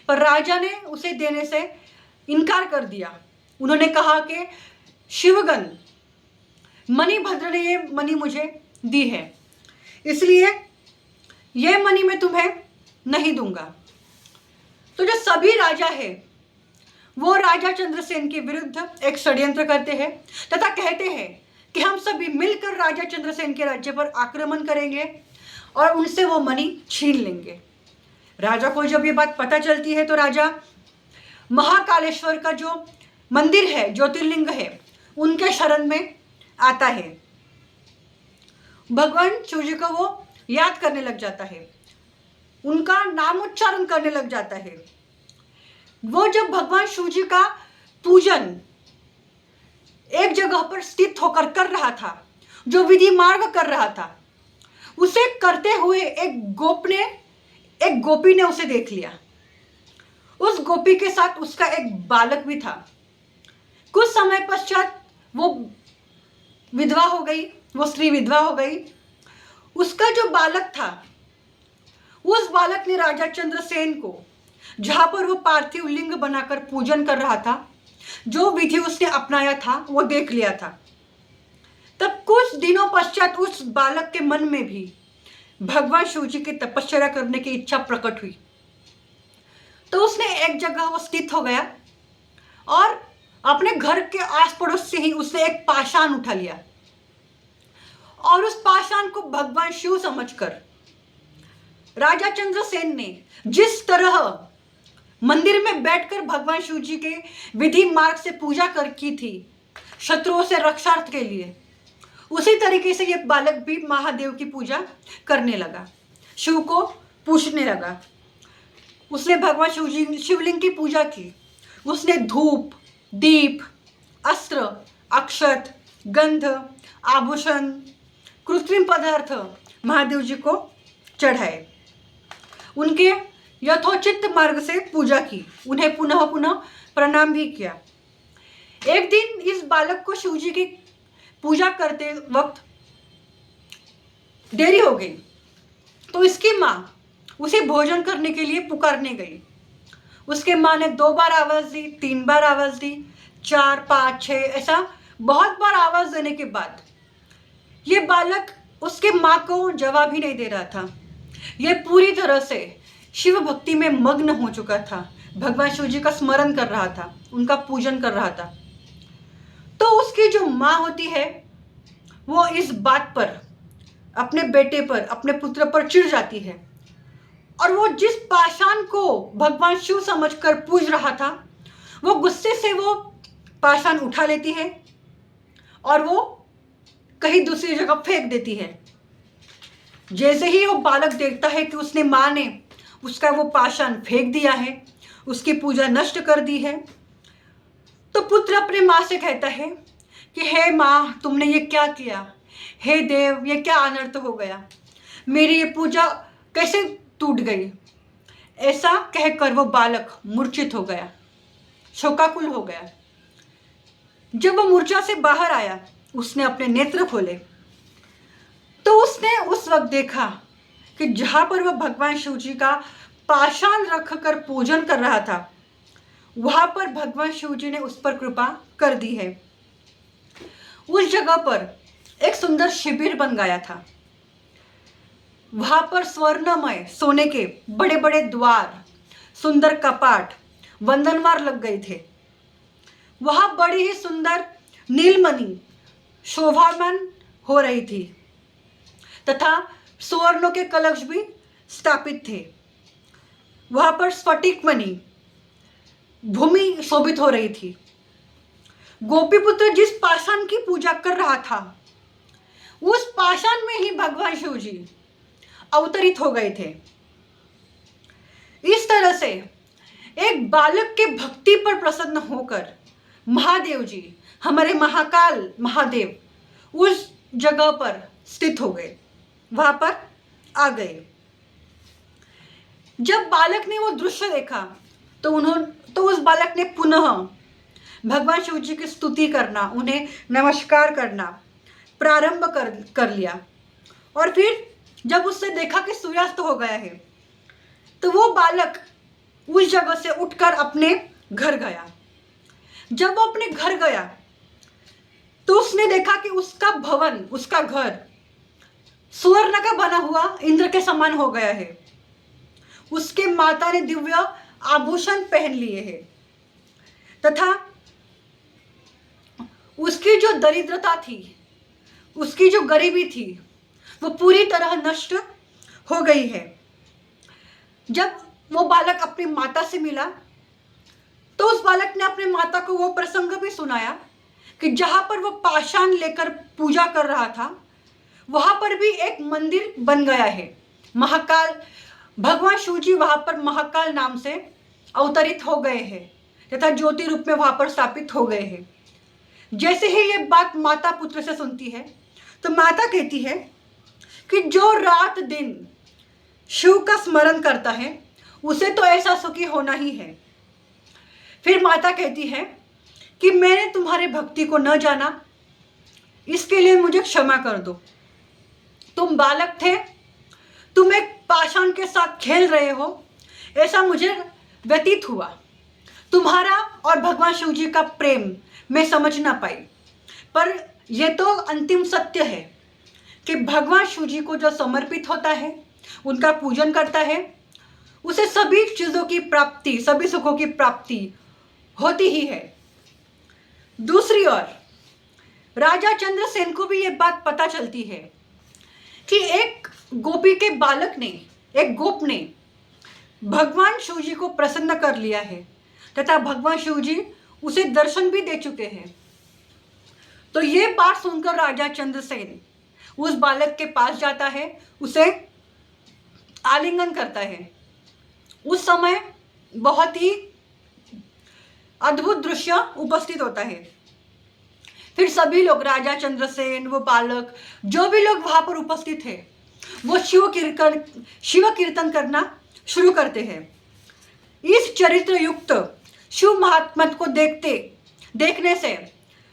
पर राजा ने उसे देने से इनकार कर दिया। उन्होंने कहा कि शिवगण मणिभद्र ने ये मणि मुझे दी है, इसलिए ये मणि मैं तुम्हें नहीं दूंगा। तो जो सभी राजा है वो राजा चंद्रसेन के विरुद्ध एक षड्यंत्र करते हैं तथा कहते हैं कि हम सभी मिलकर राजा चंद्रसेन के राज्य पर आक्रमण करेंगे और उनसे वो मणि छीन लेंगे। राजा को जब ये बात पता चलती है तो राजा महाकालेश्वर का जो मंदिर है, ज्योतिर्लिंग है, उनके शरण में आता है। भगवान शिव जी को वो याद करने लग जाता है, उनका नाम उच्चारण करने लग जाता है। वो जब भगवान शिव जी का पूजन एक जगह पर स्थित होकर कर रहा था, जो विधि मार्ग कर रहा था, उसे करते हुए एक गोपी ने उसे देख लिया। उस गोपी के साथ उसका एक बालक भी था। कुछ समय पश्चात वो विधवा हो गई, वो स्त्री विधवा हो गई। उसका जो बालक था, उस बालक ने राजा चंद्रसेन को, जहां पर वो पार्थिव लिंग बनाकर पूजन कर रहा था, जो विधि उसने अपनाया था, वो देख लिया था। तब कुछ दिनों पश्चात उस बालक के मन में भी भगवान शिव जी की तपस्या करने की इच्छा प्रकट हुई। तो उसने एक जगह वो स्थित हो गया और अपने घर के आस पड़ोस से ही उसने एक पाषाण उठा लिया और उस पाषाण को भगवान शिव समझकर राजा चंद्रसेन ने जिस तरह मंदिर में बैठकर भगवान शिव जी के विधि मार्ग से पूजा कर की थी शत्रुओं से रक्षार्थ के लिए, उसी तरीके से ये बालक भी महादेव की पूजा करने लगा, शिव को पूजने लगा। उसने भगवान शिवलिंग की पूजा की। उसने धूप, दीप, अस्त्र, अक्षत, गंध, आभूषण, कृत्रिम पदार्थ महादेव जी को चढ़ाए। उनके यथोचित मार्ग से पूजा की, उन्हें पुनः पुनः प्रणाम भी किया। एक दिन इस बालक को शिव जी की पूजा करते वक्त देरी हो गई, तो इसकी माँ उसे भोजन करने के लिए पुकारने गई। उसके माँ ने 2 बार आवाज दी, 3 बार आवाज दी, 4, 5, 6 ऐसा बहुत बार आवाज देने के बाद ये बालक उसके माँ को जवाब ही नहीं दे रहा था। ये पूरी तरह से शिव भक्ति में मग्न हो चुका था, भगवान शिव जी का स्मरण कर रहा था, उनका पूजन कर रहा था। तो उसकी जो माँ होती है वो इस बात पर, अपने बेटे पर, अपने पुत्र पर चिढ़ जाती है और वो जिस पाषाण को भगवान शिव समझकर पूज रहा था, वो गुस्से से वो पाषाण उठा लेती है और वो कहीं दूसरी जगह फेंक देती है। जैसे ही वो बालक देखता है कि उसने माँ ने उसका वो पाषाण फेंक दिया है, उसकी पूजा नष्ट कर दी है, तो पुत्र अपने माँ से कहता है कि हे माँ, तुमने ये क्या किया? हे देव, ये क्या अनर्थ हो गया? मेरी ये पूजा कैसे टूट गई? ऐसा कहकर वो बालक मूर्छित हो गया, शोकाकुल हो गया। जब वो मूर्छा से बाहर आया, उसने अपने नेत्र खोले तो उसने उस वक्त देखा कि जहां पर वह भगवान शिव जी का पाषाण रखकर पूजन कर रहा था, वहां पर भगवान शिव जी ने उस पर कृपा कर दी है। उस जगह पर एक सुंदर शिविर बन गया था। वहां पर स्वर्णमय सोने के बड़े बड़े द्वार, सुंदर कपाट, वंदनवार लग गए थे। वहां बड़ी ही सुंदर नीलमणि शोभामान हो रही थी तथा सुवर्णों के कलश भी स्थापित थे। वहां पर स्फटिक मणि भूमि शोभित हो रही थी। गोपीपुत्र जिस पाषाण की पूजा कर रहा था, उस पाषाण में ही भगवान शिव जी अवतरित हो गए थे। इस तरह से एक बालक के भक्ति पर प्रसन्न होकर महादेव जी, हमारे महाकाल महादेव उस जगह पर स्थित हो गए, वहां पर आ गए। जब बालक ने वो दृश्य देखा तो उस बालक ने पुनः भगवान शिव जी की स्तुति करना, उन्हें नमस्कार करना प्रारंभ कर लिया। और फिर जब उसने देखा कि सूर्यास्त हो गया है, तो वो बालक उस जगह से उठकर अपने घर गया। जब वो अपने घर गया तो उसने देखा कि उसका भवन, उसका घर सुवर्ण का बना हुआ इंद्र के समान हो गया है। उसके माता ने दिव्य आभूषण पहन लिए हैं तथा उसकी जो दरिद्रता थी, उसकी जो गरीबी थी, वो पूरी तरह नष्ट हो गई है। जब वो बालक अपनी माता से मिला तो उस बालक ने अपने माता को वो प्रसंग भी सुनाया कि जहां पर वो पाषाण लेकर पूजा कर रहा था, वहां पर भी एक मंदिर बन गया है। महाकाल भगवान शिव जी वहां पर महाकाल नाम से अवतरित हो गए हैं तथा ज्योति रूप में वहां पर स्थापित हो गए हैं। जैसे ही ये बात माता पुत्र से सुनती है तो माता कहती है कि जो रात दिन शिव का स्मरण करता है उसे तो ऐसा सुखी होना ही है। फिर माता कहती है कि मैंने तुम्हारी भक्ति को न जाना, इसके लिए मुझे क्षमा कर दो। तुम बालक थे, तुम एक पाषाण के साथ खेल रहे हो, ऐसा मुझे व्यतीत हुआ। तुम्हारा और भगवान शिव जी का प्रेम मैं समझ ना पाई, पर यह तो अंतिम सत्य है कि भगवान शिव जी को जो समर्पित होता है, उनका पूजन करता है, उसे सभी चीज़ों की प्राप्ति, सभी सुखों की प्राप्ति होती ही है। दूसरी ओर राजा चंद्रसेन को भी यह बात पता चलती है कि एक गोपी के बालक ने, एक गोप ने भगवान शिव जी को प्रसन्न कर लिया है तथा भगवान शिव जी उसे दर्शन भी दे चुके हैं। तो ये बात सुनकर राजा चंद्रसेन उस बालक के पास जाता है, उसे आलिंगन करता है। उस समय बहुत ही अद्भुत दृश्य उपस्थित होता है। फिर सभी लोग, राजा चंद्रसेन, वो बालक, जो भी लोग वहां पर उपस्थित थे, वो शिव कीर्तन करना शुरू करते हैं। इस चरित्र युक्त शिव महात्मा को देखने से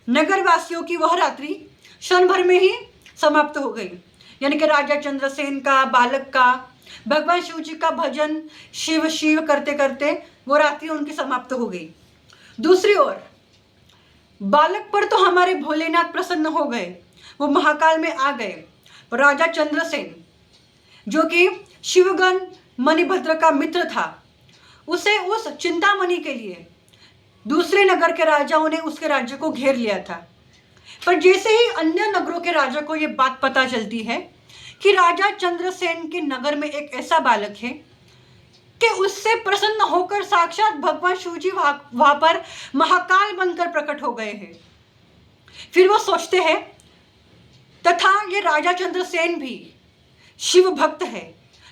नगरवासियों की वह रात्रि क्षण भर में ही समाप्त हो गई। यानी कि राजा चंद्रसेन का, बालक का, भगवान शिव जी का भजन शिव शिव करते करते वो रात्रि उनकी समाप्त हो गई। दूसरी ओर बालक पर तो हमारे भोलेनाथ प्रसन्न हो गए, वो महाकाल में आ गए। पर राजा चंद्रसेन, जो कि शिवगण मणिभद्र का मित्र था, उसे उस चिंतामणि के लिए दूसरे नगर के राजाओं ने उसके राज्य को घेर लिया था। पर जैसे ही अन्य नगरों के राजा को यह बात पता चलती है कि राजा चंद्रसेन के नगर में एक ऐसा बालक है कि उससे प्रसन्न होकर साक्षात भगवान शिव जी वहां पर महाकाल बनकर प्रकट हो गए हैं, फिर वो सोचते हैं, तथा ये राजा चंद्रसेन भी शिव भक्त है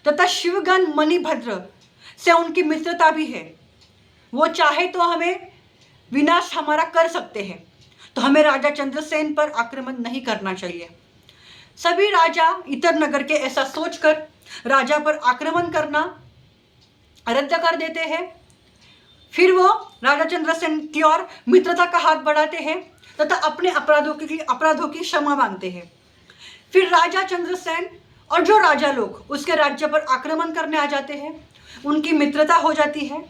तथा शिवगण मणिभद्र से उनकी मित्रता भी है, वो चाहे तो हमें विनाश हमारा कर सकते हैं, तो हमें राजा चंद्रसेन पर आक्रमण नहीं करना चाहिए। सभी राजा इतर नगर के ऐसा सोचकर राजा पर आक्रमण करना रद्द कर देते हैं। फिर वो राजा चंद्रसेन की ओर मित्रता का हाथ बढ़ाते हैं तथा अपने अपराधों की क्षमा मांगते हैं। फिर राजा चंद्रसेन और जो राजा लोग उसके राज्य पर आक्रमण करने आ जाते हैं, उनकी मित्रता हो जाती है।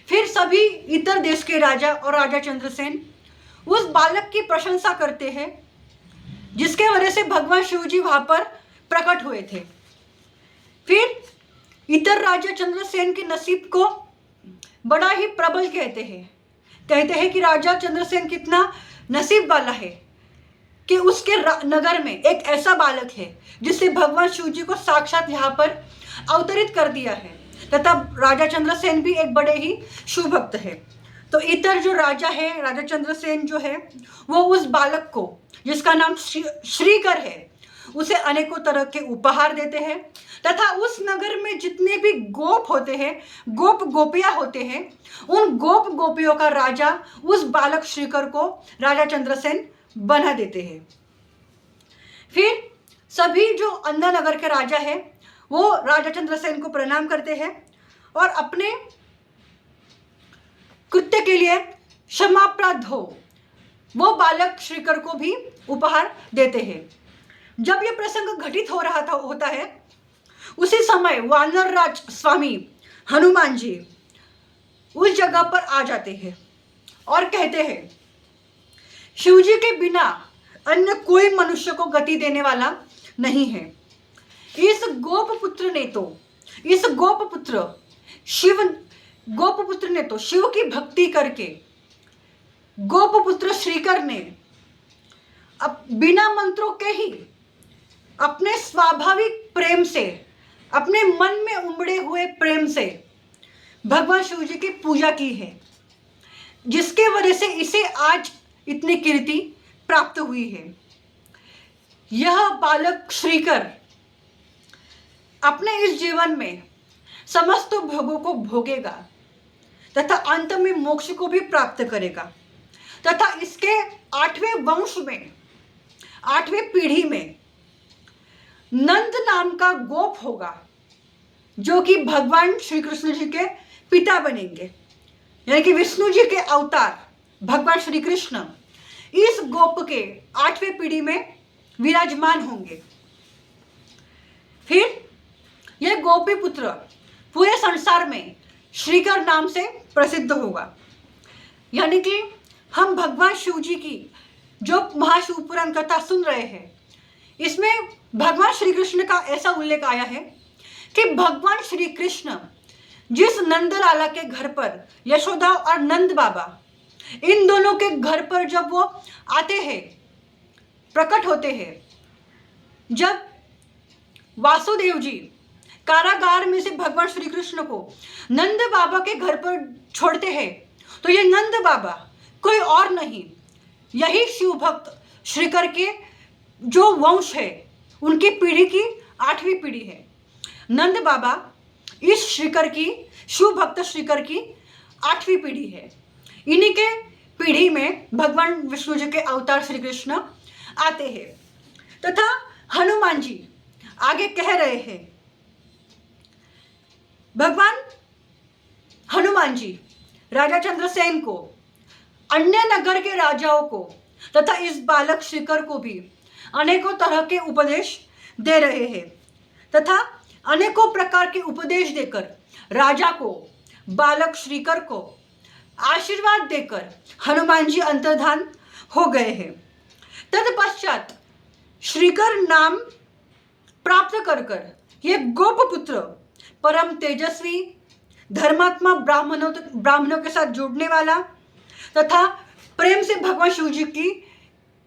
फिर सभी इतर देश के राजा और राजा चंद्रसेन उस बालक की प्रशंसा करते हैं, जिसके वजह से भगवान शिव जी वहां पर प्रकट हुए थे। फिर इतर राजा चंद्रसेन के नसीब को बड़ा ही प्रबल कहते हैं कि राजा चंद्रसेन कितना नसीब वाला है कि उसके नगर में एक ऐसा बालक है जिससे भगवान शिव जी को साक्षात यहाँ पर अवतरित कर दिया है, तथा राजा चंद्रसेन भी एक बड़े ही शिव भक्त है। तो इतर जो राजा है, राजा चंद्रसेन जो है, वो उस बालक को, जिसका नाम श्रीकर है, उसे अनेकों तरह के उपहार देते हैं तथा उस नगर में जितने भी गोप होते हैं, गोप गोपियां होते हैं, उन गोप गोपियों का राजा उस बालक श्रीकर को राजा चंद्रसेन बना देते हैं। फिर सभी जो अन्य नगर के राजा हैं, वो राजा चंद्रसेन को प्रणाम करते हैं और अपने कृत्य के लिए क्षमाप्राप्त हो वो बालक श्रीकर को भी उपहार देते हैं। जब यह प्रसंग घटित हो रहा होता है, उसी समय वानर राज स्वामी हनुमान जी उस जगह पर आ जाते हैं और कहते हैं, शिव जी के बिना अन्य कोई मनुष्य को गति देने वाला नहीं है। इस गोपपुत्र ने तो शिव की भक्ति करके गोपपुत्र श्रीकर ने अब बिना मंत्रों के ही अपने स्वाभाविक प्रेम से, अपने मन में उमड़े हुए प्रेम से भगवान शिव जी की पूजा की है, जिसके वजह से इसे आज इतनी कीर्ति प्राप्त हुई है। यह बालक श्रीकर अपने इस जीवन में समस्त भोगों को भोगेगा तथा अंत में मोक्ष को भी प्राप्त करेगा। तथा इसके 8वें वंश में 8वीं पीढ़ी में नंद नाम का गोप होगा, जो कि भगवान श्री कृष्ण जी के पिता बनेंगे, यानी कि विष्णु जी के अवतार भगवान श्री कृष्ण इस गोप के 8वें पीढ़ी में विराजमान होंगे। फिर यह गोपी पुत्र पूरे संसार में श्रीकर नाम से प्रसिद्ध होगा। यानी कि हम भगवान शिव जी की जो महाशिवपुराण कथा सुन रहे हैं, इसमें भगवान श्री कृष्ण का ऐसा उल्लेख आया है कि भगवान श्री कृष्ण जिस नंदलाला के घर पर यशोदा और नंद बाबा इन दोनों के घर पर जब वो आते हैं, प्रकट होते हैं, जब वासुदेव जी कारागार में से भगवान श्री कृष्ण को नंद बाबा के घर पर छोड़ते हैं, तो ये नंद बाबा कोई और नहीं, यही शिव भक्त श्रीकर के जो वंश है उनकी पीढ़ी की 8वीं पीढ़ी है। नंद बाबा इस श्रीकर की, शिव भक्त श्रीकर की 8वीं पीढ़ी है। इन्हीं के पीढ़ी में भगवान विष्णु जी के अवतार श्री कृष्ण आते हैं। तथा हनुमान जी आगे कह रहे हैं, भगवान हनुमान जी राजा चंद्रसेन को, अन्य नगर के राजाओं को तथा इस बालक श्रीकर को भी अनेकों तरह के उपदेश दे रहे हैं तथा अनेकों प्रकार के उपदेश देकर राजा को, बालक श्रीकर को आशीर्वाद देकर हनुमान जी अंतर्धान हो गए हैं। तत्पश्चात श्रीकर नाम प्राप्त कर ये गोपपुत्र परम तेजस्वी, धर्मात्मा ब्राह्मणों के साथ जुड़ने वाला तथा प्रेम से भगवान शिव जी की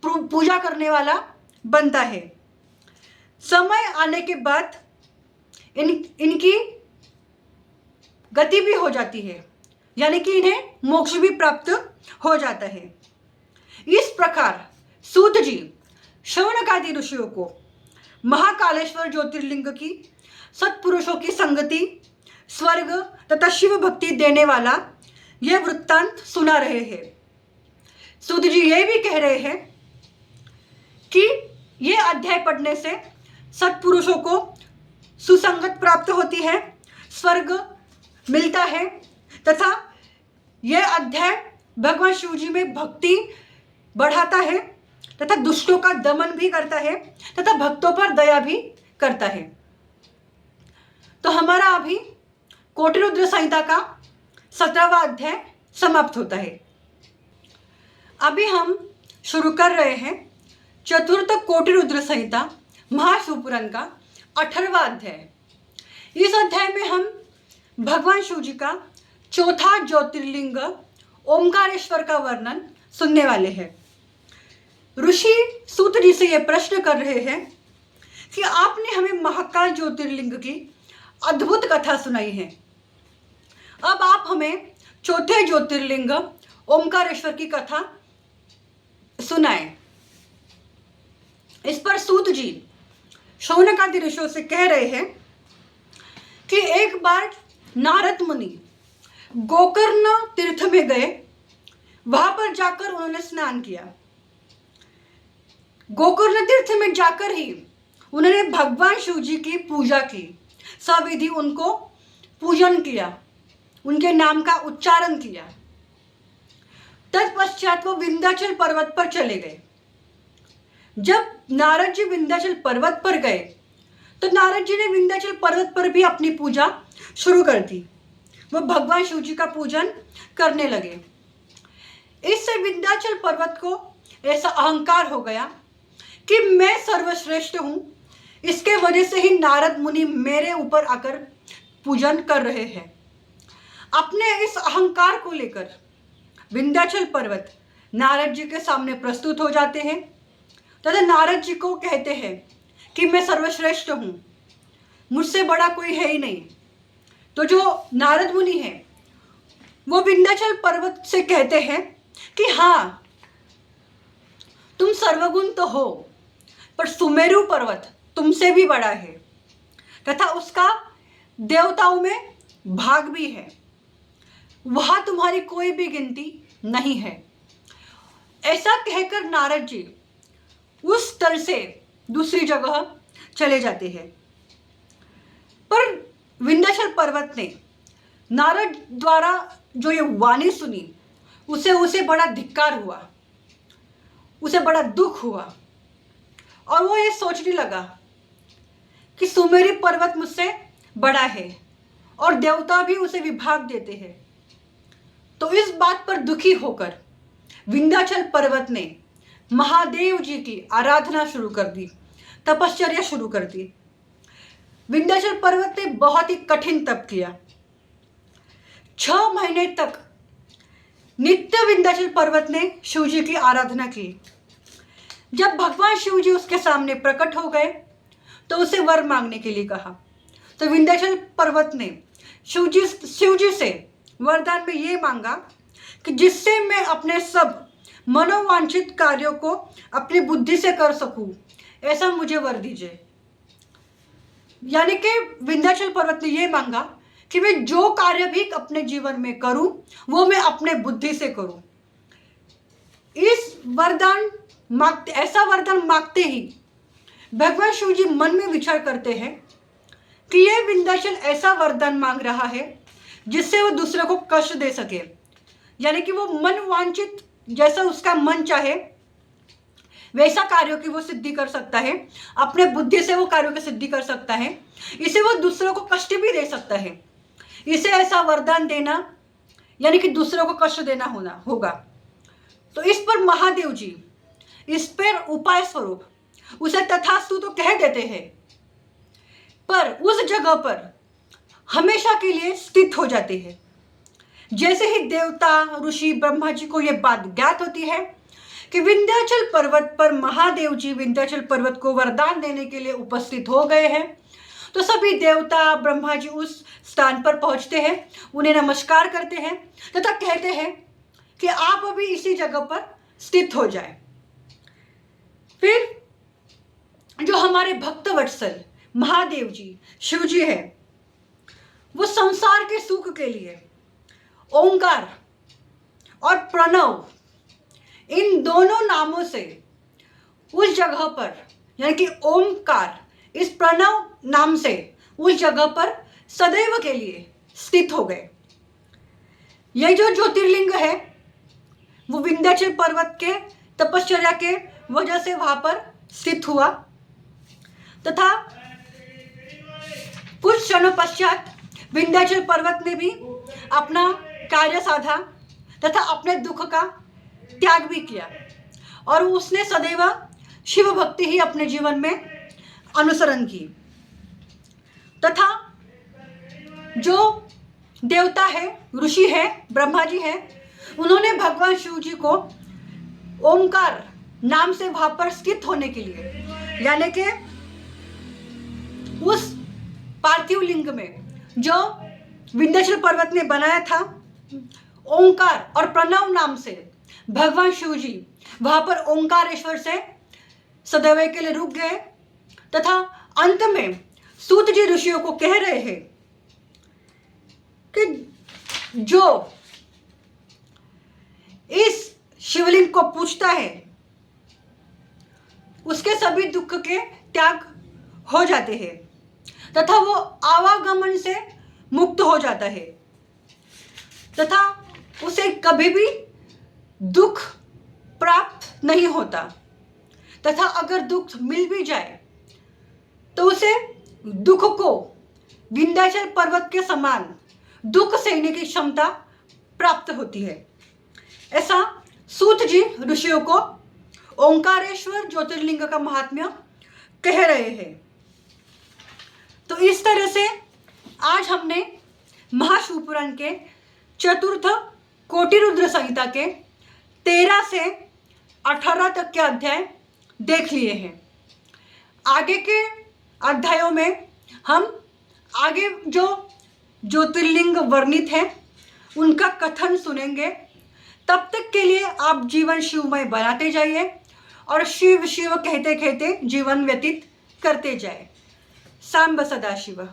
पूजा करने वाला बनता है। समय आने के बाद इनकी गति भी हो जाती है, यानी कि इन्हें मोक्ष भी प्राप्त हो जाता है। इस प्रकार सूत जी शौनकादि ऋषियों को महाकालेश्वर ज्योतिर्लिंग की, सत्पुरुषों की संगति, स्वर्ग तथा शिव भक्ति देने वाला यह वृत्तांत सुना रहे हैं। सूत जी ये भी कह रहे हैं कि यह अध्याय पढ़ने से सत्पुरुषों को सुसंगत प्राप्त होती है, स्वर्ग मिलता है तथा यह अध्याय भगवान शिव जी में भक्ति बढ़ाता है तथा दुष्टों का दमन भी करता है तथा भक्तों पर दया भी करता है। तो हमारा अभी कोटिरुद्र संहिता का 17वां अध्याय समाप्त होता है। अभी हम शुरू कर रहे हैं चतुर्थ कोटिरुद्र संहिता महाशिवपुराण का 18वां अध्याय। इस अध्याय में हम भगवान शिव जी का चौथा ज्योतिर्लिंग ओमकारेश्वर का वर्णन सुनने वाले हैं। ऋषि सूत जी से यह प्रश्न कर रहे हैं कि आपने हमें महाकाल ज्योतिर्लिंग की अद्भुत कथा सुनाई है, अब आप हमें चौथे ज्योतिर्लिंग ओमकारेश्वर की कथा सुनाएं। इस पर सूत जी शौनकादि ऋषियों से कह रहे हैं कि एक बार नारद मुनि गोकर्ण तीर्थ में गए, वहां पर जाकर उन्होंने स्नान किया। गोकर्ण तीर्थ में जाकर ही उन्होंने भगवान शिव जी की पूजा की, सविधि उनको पूजन किया, उनके नाम का उच्चारण किया। तत्पश्चात वो विंध्याचल पर्वत पर चले गए। जब नारद जी विंध्याचल पर्वत पर गए तो नारद जी ने विंध्याचल पर्वत पर भी अपनी पूजा शुरू कर दी। वो भगवान शिव जी का पूजन करने लगे। इससे विंध्याचल पर्वत को ऐसा अहंकार हो गया कि मैं सर्वश्रेष्ठ हूं, इसके वजह से ही नारद मुनि मेरे ऊपर आकर पूजन कर रहे हैं। अपने इस अहंकार को लेकर विंध्याचल पर्वत नारद जी के सामने प्रस्तुत हो जाते हैं तथा नारद जी को कहते हैं कि मैं सर्वश्रेष्ठ हूं, मुझसे बड़ा कोई है ही नहीं। तो जो नारद मुनि है वो विंध्याचल पर्वत से कहते हैं कि हाँ, तुम सर्वगुण तो हो, पर सुमेरु पर्वत तुमसे भी बड़ा है तथा उसका देवताओं में भाग भी है, वहां तुम्हारी कोई भी गिनती नहीं है। ऐसा कहकर नारद जी उस स्थल से दूसरी जगह चले जाते हैं। पर विंध्याचल पर्वत ने नारद द्वारा जो ये वाणी सुनी, उसे बड़ा धिक्कार हुआ, उसे बड़ा दुख हुआ और वो ये सोचने लगा कि सुमेरु पर्वत मुझसे बड़ा है और देवता भी उसे विभाग देते हैं। तो इस बात पर दुखी होकर विंध्याचल पर्वत ने महादेव जी की आराधना शुरू कर दी, तपश्चर्या शुरू कर दी। विंध्याचल पर्वत ने बहुत ही कठिन तप किया। 6 महीने तक नित्य विंध्याचल पर्वत ने शिव जी की आराधना की। जब भगवान शिव जी उसके सामने प्रकट हो गए तो उसे वर मांगने के लिए कहा। तो विंध्याचल पर्वत ने शिव जी से वरदान में ये मांगा कि जिससे मैं अपने सब मनोवांछित कार्यों को अपनी बुद्धि से कर सकूं, ऐसा मुझे वर दीजिए। यानी कि विंध्याचल पर्वत ने ये मांगा कि मैं जो कार्य भी अपने जीवन में करूं वो मैं अपने बुद्धि से करूं। ऐसा वरदान मांगते ही भगवान शिव जी मन में विचार करते हैं कि यह विंध्याचल ऐसा वरदान मांग रहा है जिससे वो दूसरे को कष्ट दे सके। यानी कि वो मन वांछित, जैसा उसका मन चाहे वैसा कार्यों की वो सिद्धि कर सकता है, अपने बुद्धि से वो कार्यों की सिद्धि कर सकता है, इसे वो दूसरों को कष्ट भी दे सकता है। इसे ऐसा वरदान देना यानी कि दूसरों को कष्ट देना होगा। तो इस पर महादेव जी इस पर उपाय स्वरूप उसे तथास्तु तो कह देते हैं, पर उस जगह पर हमेशा के लिए स्थित हो जाते हैं। जैसे ही देवता ऋषि ब्रह्मा जी को यह बात ज्ञात होती है कि विंध्याचल पर्वत पर महादेव जी विंध्याचल पर्वत को वरदान देने के लिए उपस्थित हो गए हैं, तो सभी देवता ब्रह्मा जी उस स्थान पर पहुंचते हैं, उन्हें नमस्कार करते हैं तथा कहते हैं कि आप अभी इसी जगह पर स्थित हो जाए। फिर जो हमारे भक्तवत्सल महादेव जी शिव जी है, वो संसार के सुख के लिए ओंकार और प्रणव इन दोनों नामों से उस जगह पर, यानी कि ओंकार इस प्रणव नाम से उस जगह पर सदैव के लिए स्थित हो गए। यह जो ज्योतिर्लिंग है वो विंध्याचल पर्वत के तपश्चर्या के वजह से वहां पर स्थित हुआ तथा कुछ क्षणों पश्चात विंध्याचल पर्वत ने भी अपना कार्य साधा तथा अपने दुख का त्याग भी किया और उसने सदैव शिव भक्ति ही अपने जीवन में अनुसरण की। तथा जो देवता है, ऋषि है, ब्रह्मा जी है, उन्होंने भगवान शिव जी को ओंकार नाम से वहां पर स्थित होने के लिए, यानी कि उस पार्थिव लिंग में जो विंध्याचल पर्वत ने बनाया था, ओंकार और प्रणव नाम से भगवान शिव जी वहां पर ओंकारेश्वर से सदैव के लिए रुक गए तथा अंत में सूत जी ऋषियों को कह रहे हैं कि जो इस शिवलिंग को पूजता है उसके सभी दुख के त्याग हो जाते हैं तथा वो आवागमन से मुक्त हो जाता है तथा उसे कभी भी दुख प्राप्त नहीं होता तथा अगर दुख मिल भी जाए तो उसे दुख को विंध्याचल पर्वत के समान दुख सहने की क्षमता प्राप्त होती है। ऐसा सूत जी ऋषियों को ओंकारेश्वर ज्योतिर्लिंग का महात्म्य कह रहे हैं। तो इस तरह से आज हमने महाशिवपुराण के चतुर्थ कोटि रुद्र संहिता के 13 से 18 तक के अध्याय देख लिए हैं। आगे के अध्यायों में हम आगे जो ज्योतिर्लिंग वर्णित है उनका कथन सुनेंगे। तब तक के लिए आप जीवन शिवमय बनाते जाइए और शिव शिव कहते कहते जीवन व्यतीत करते जाए। सांब सदाशिव।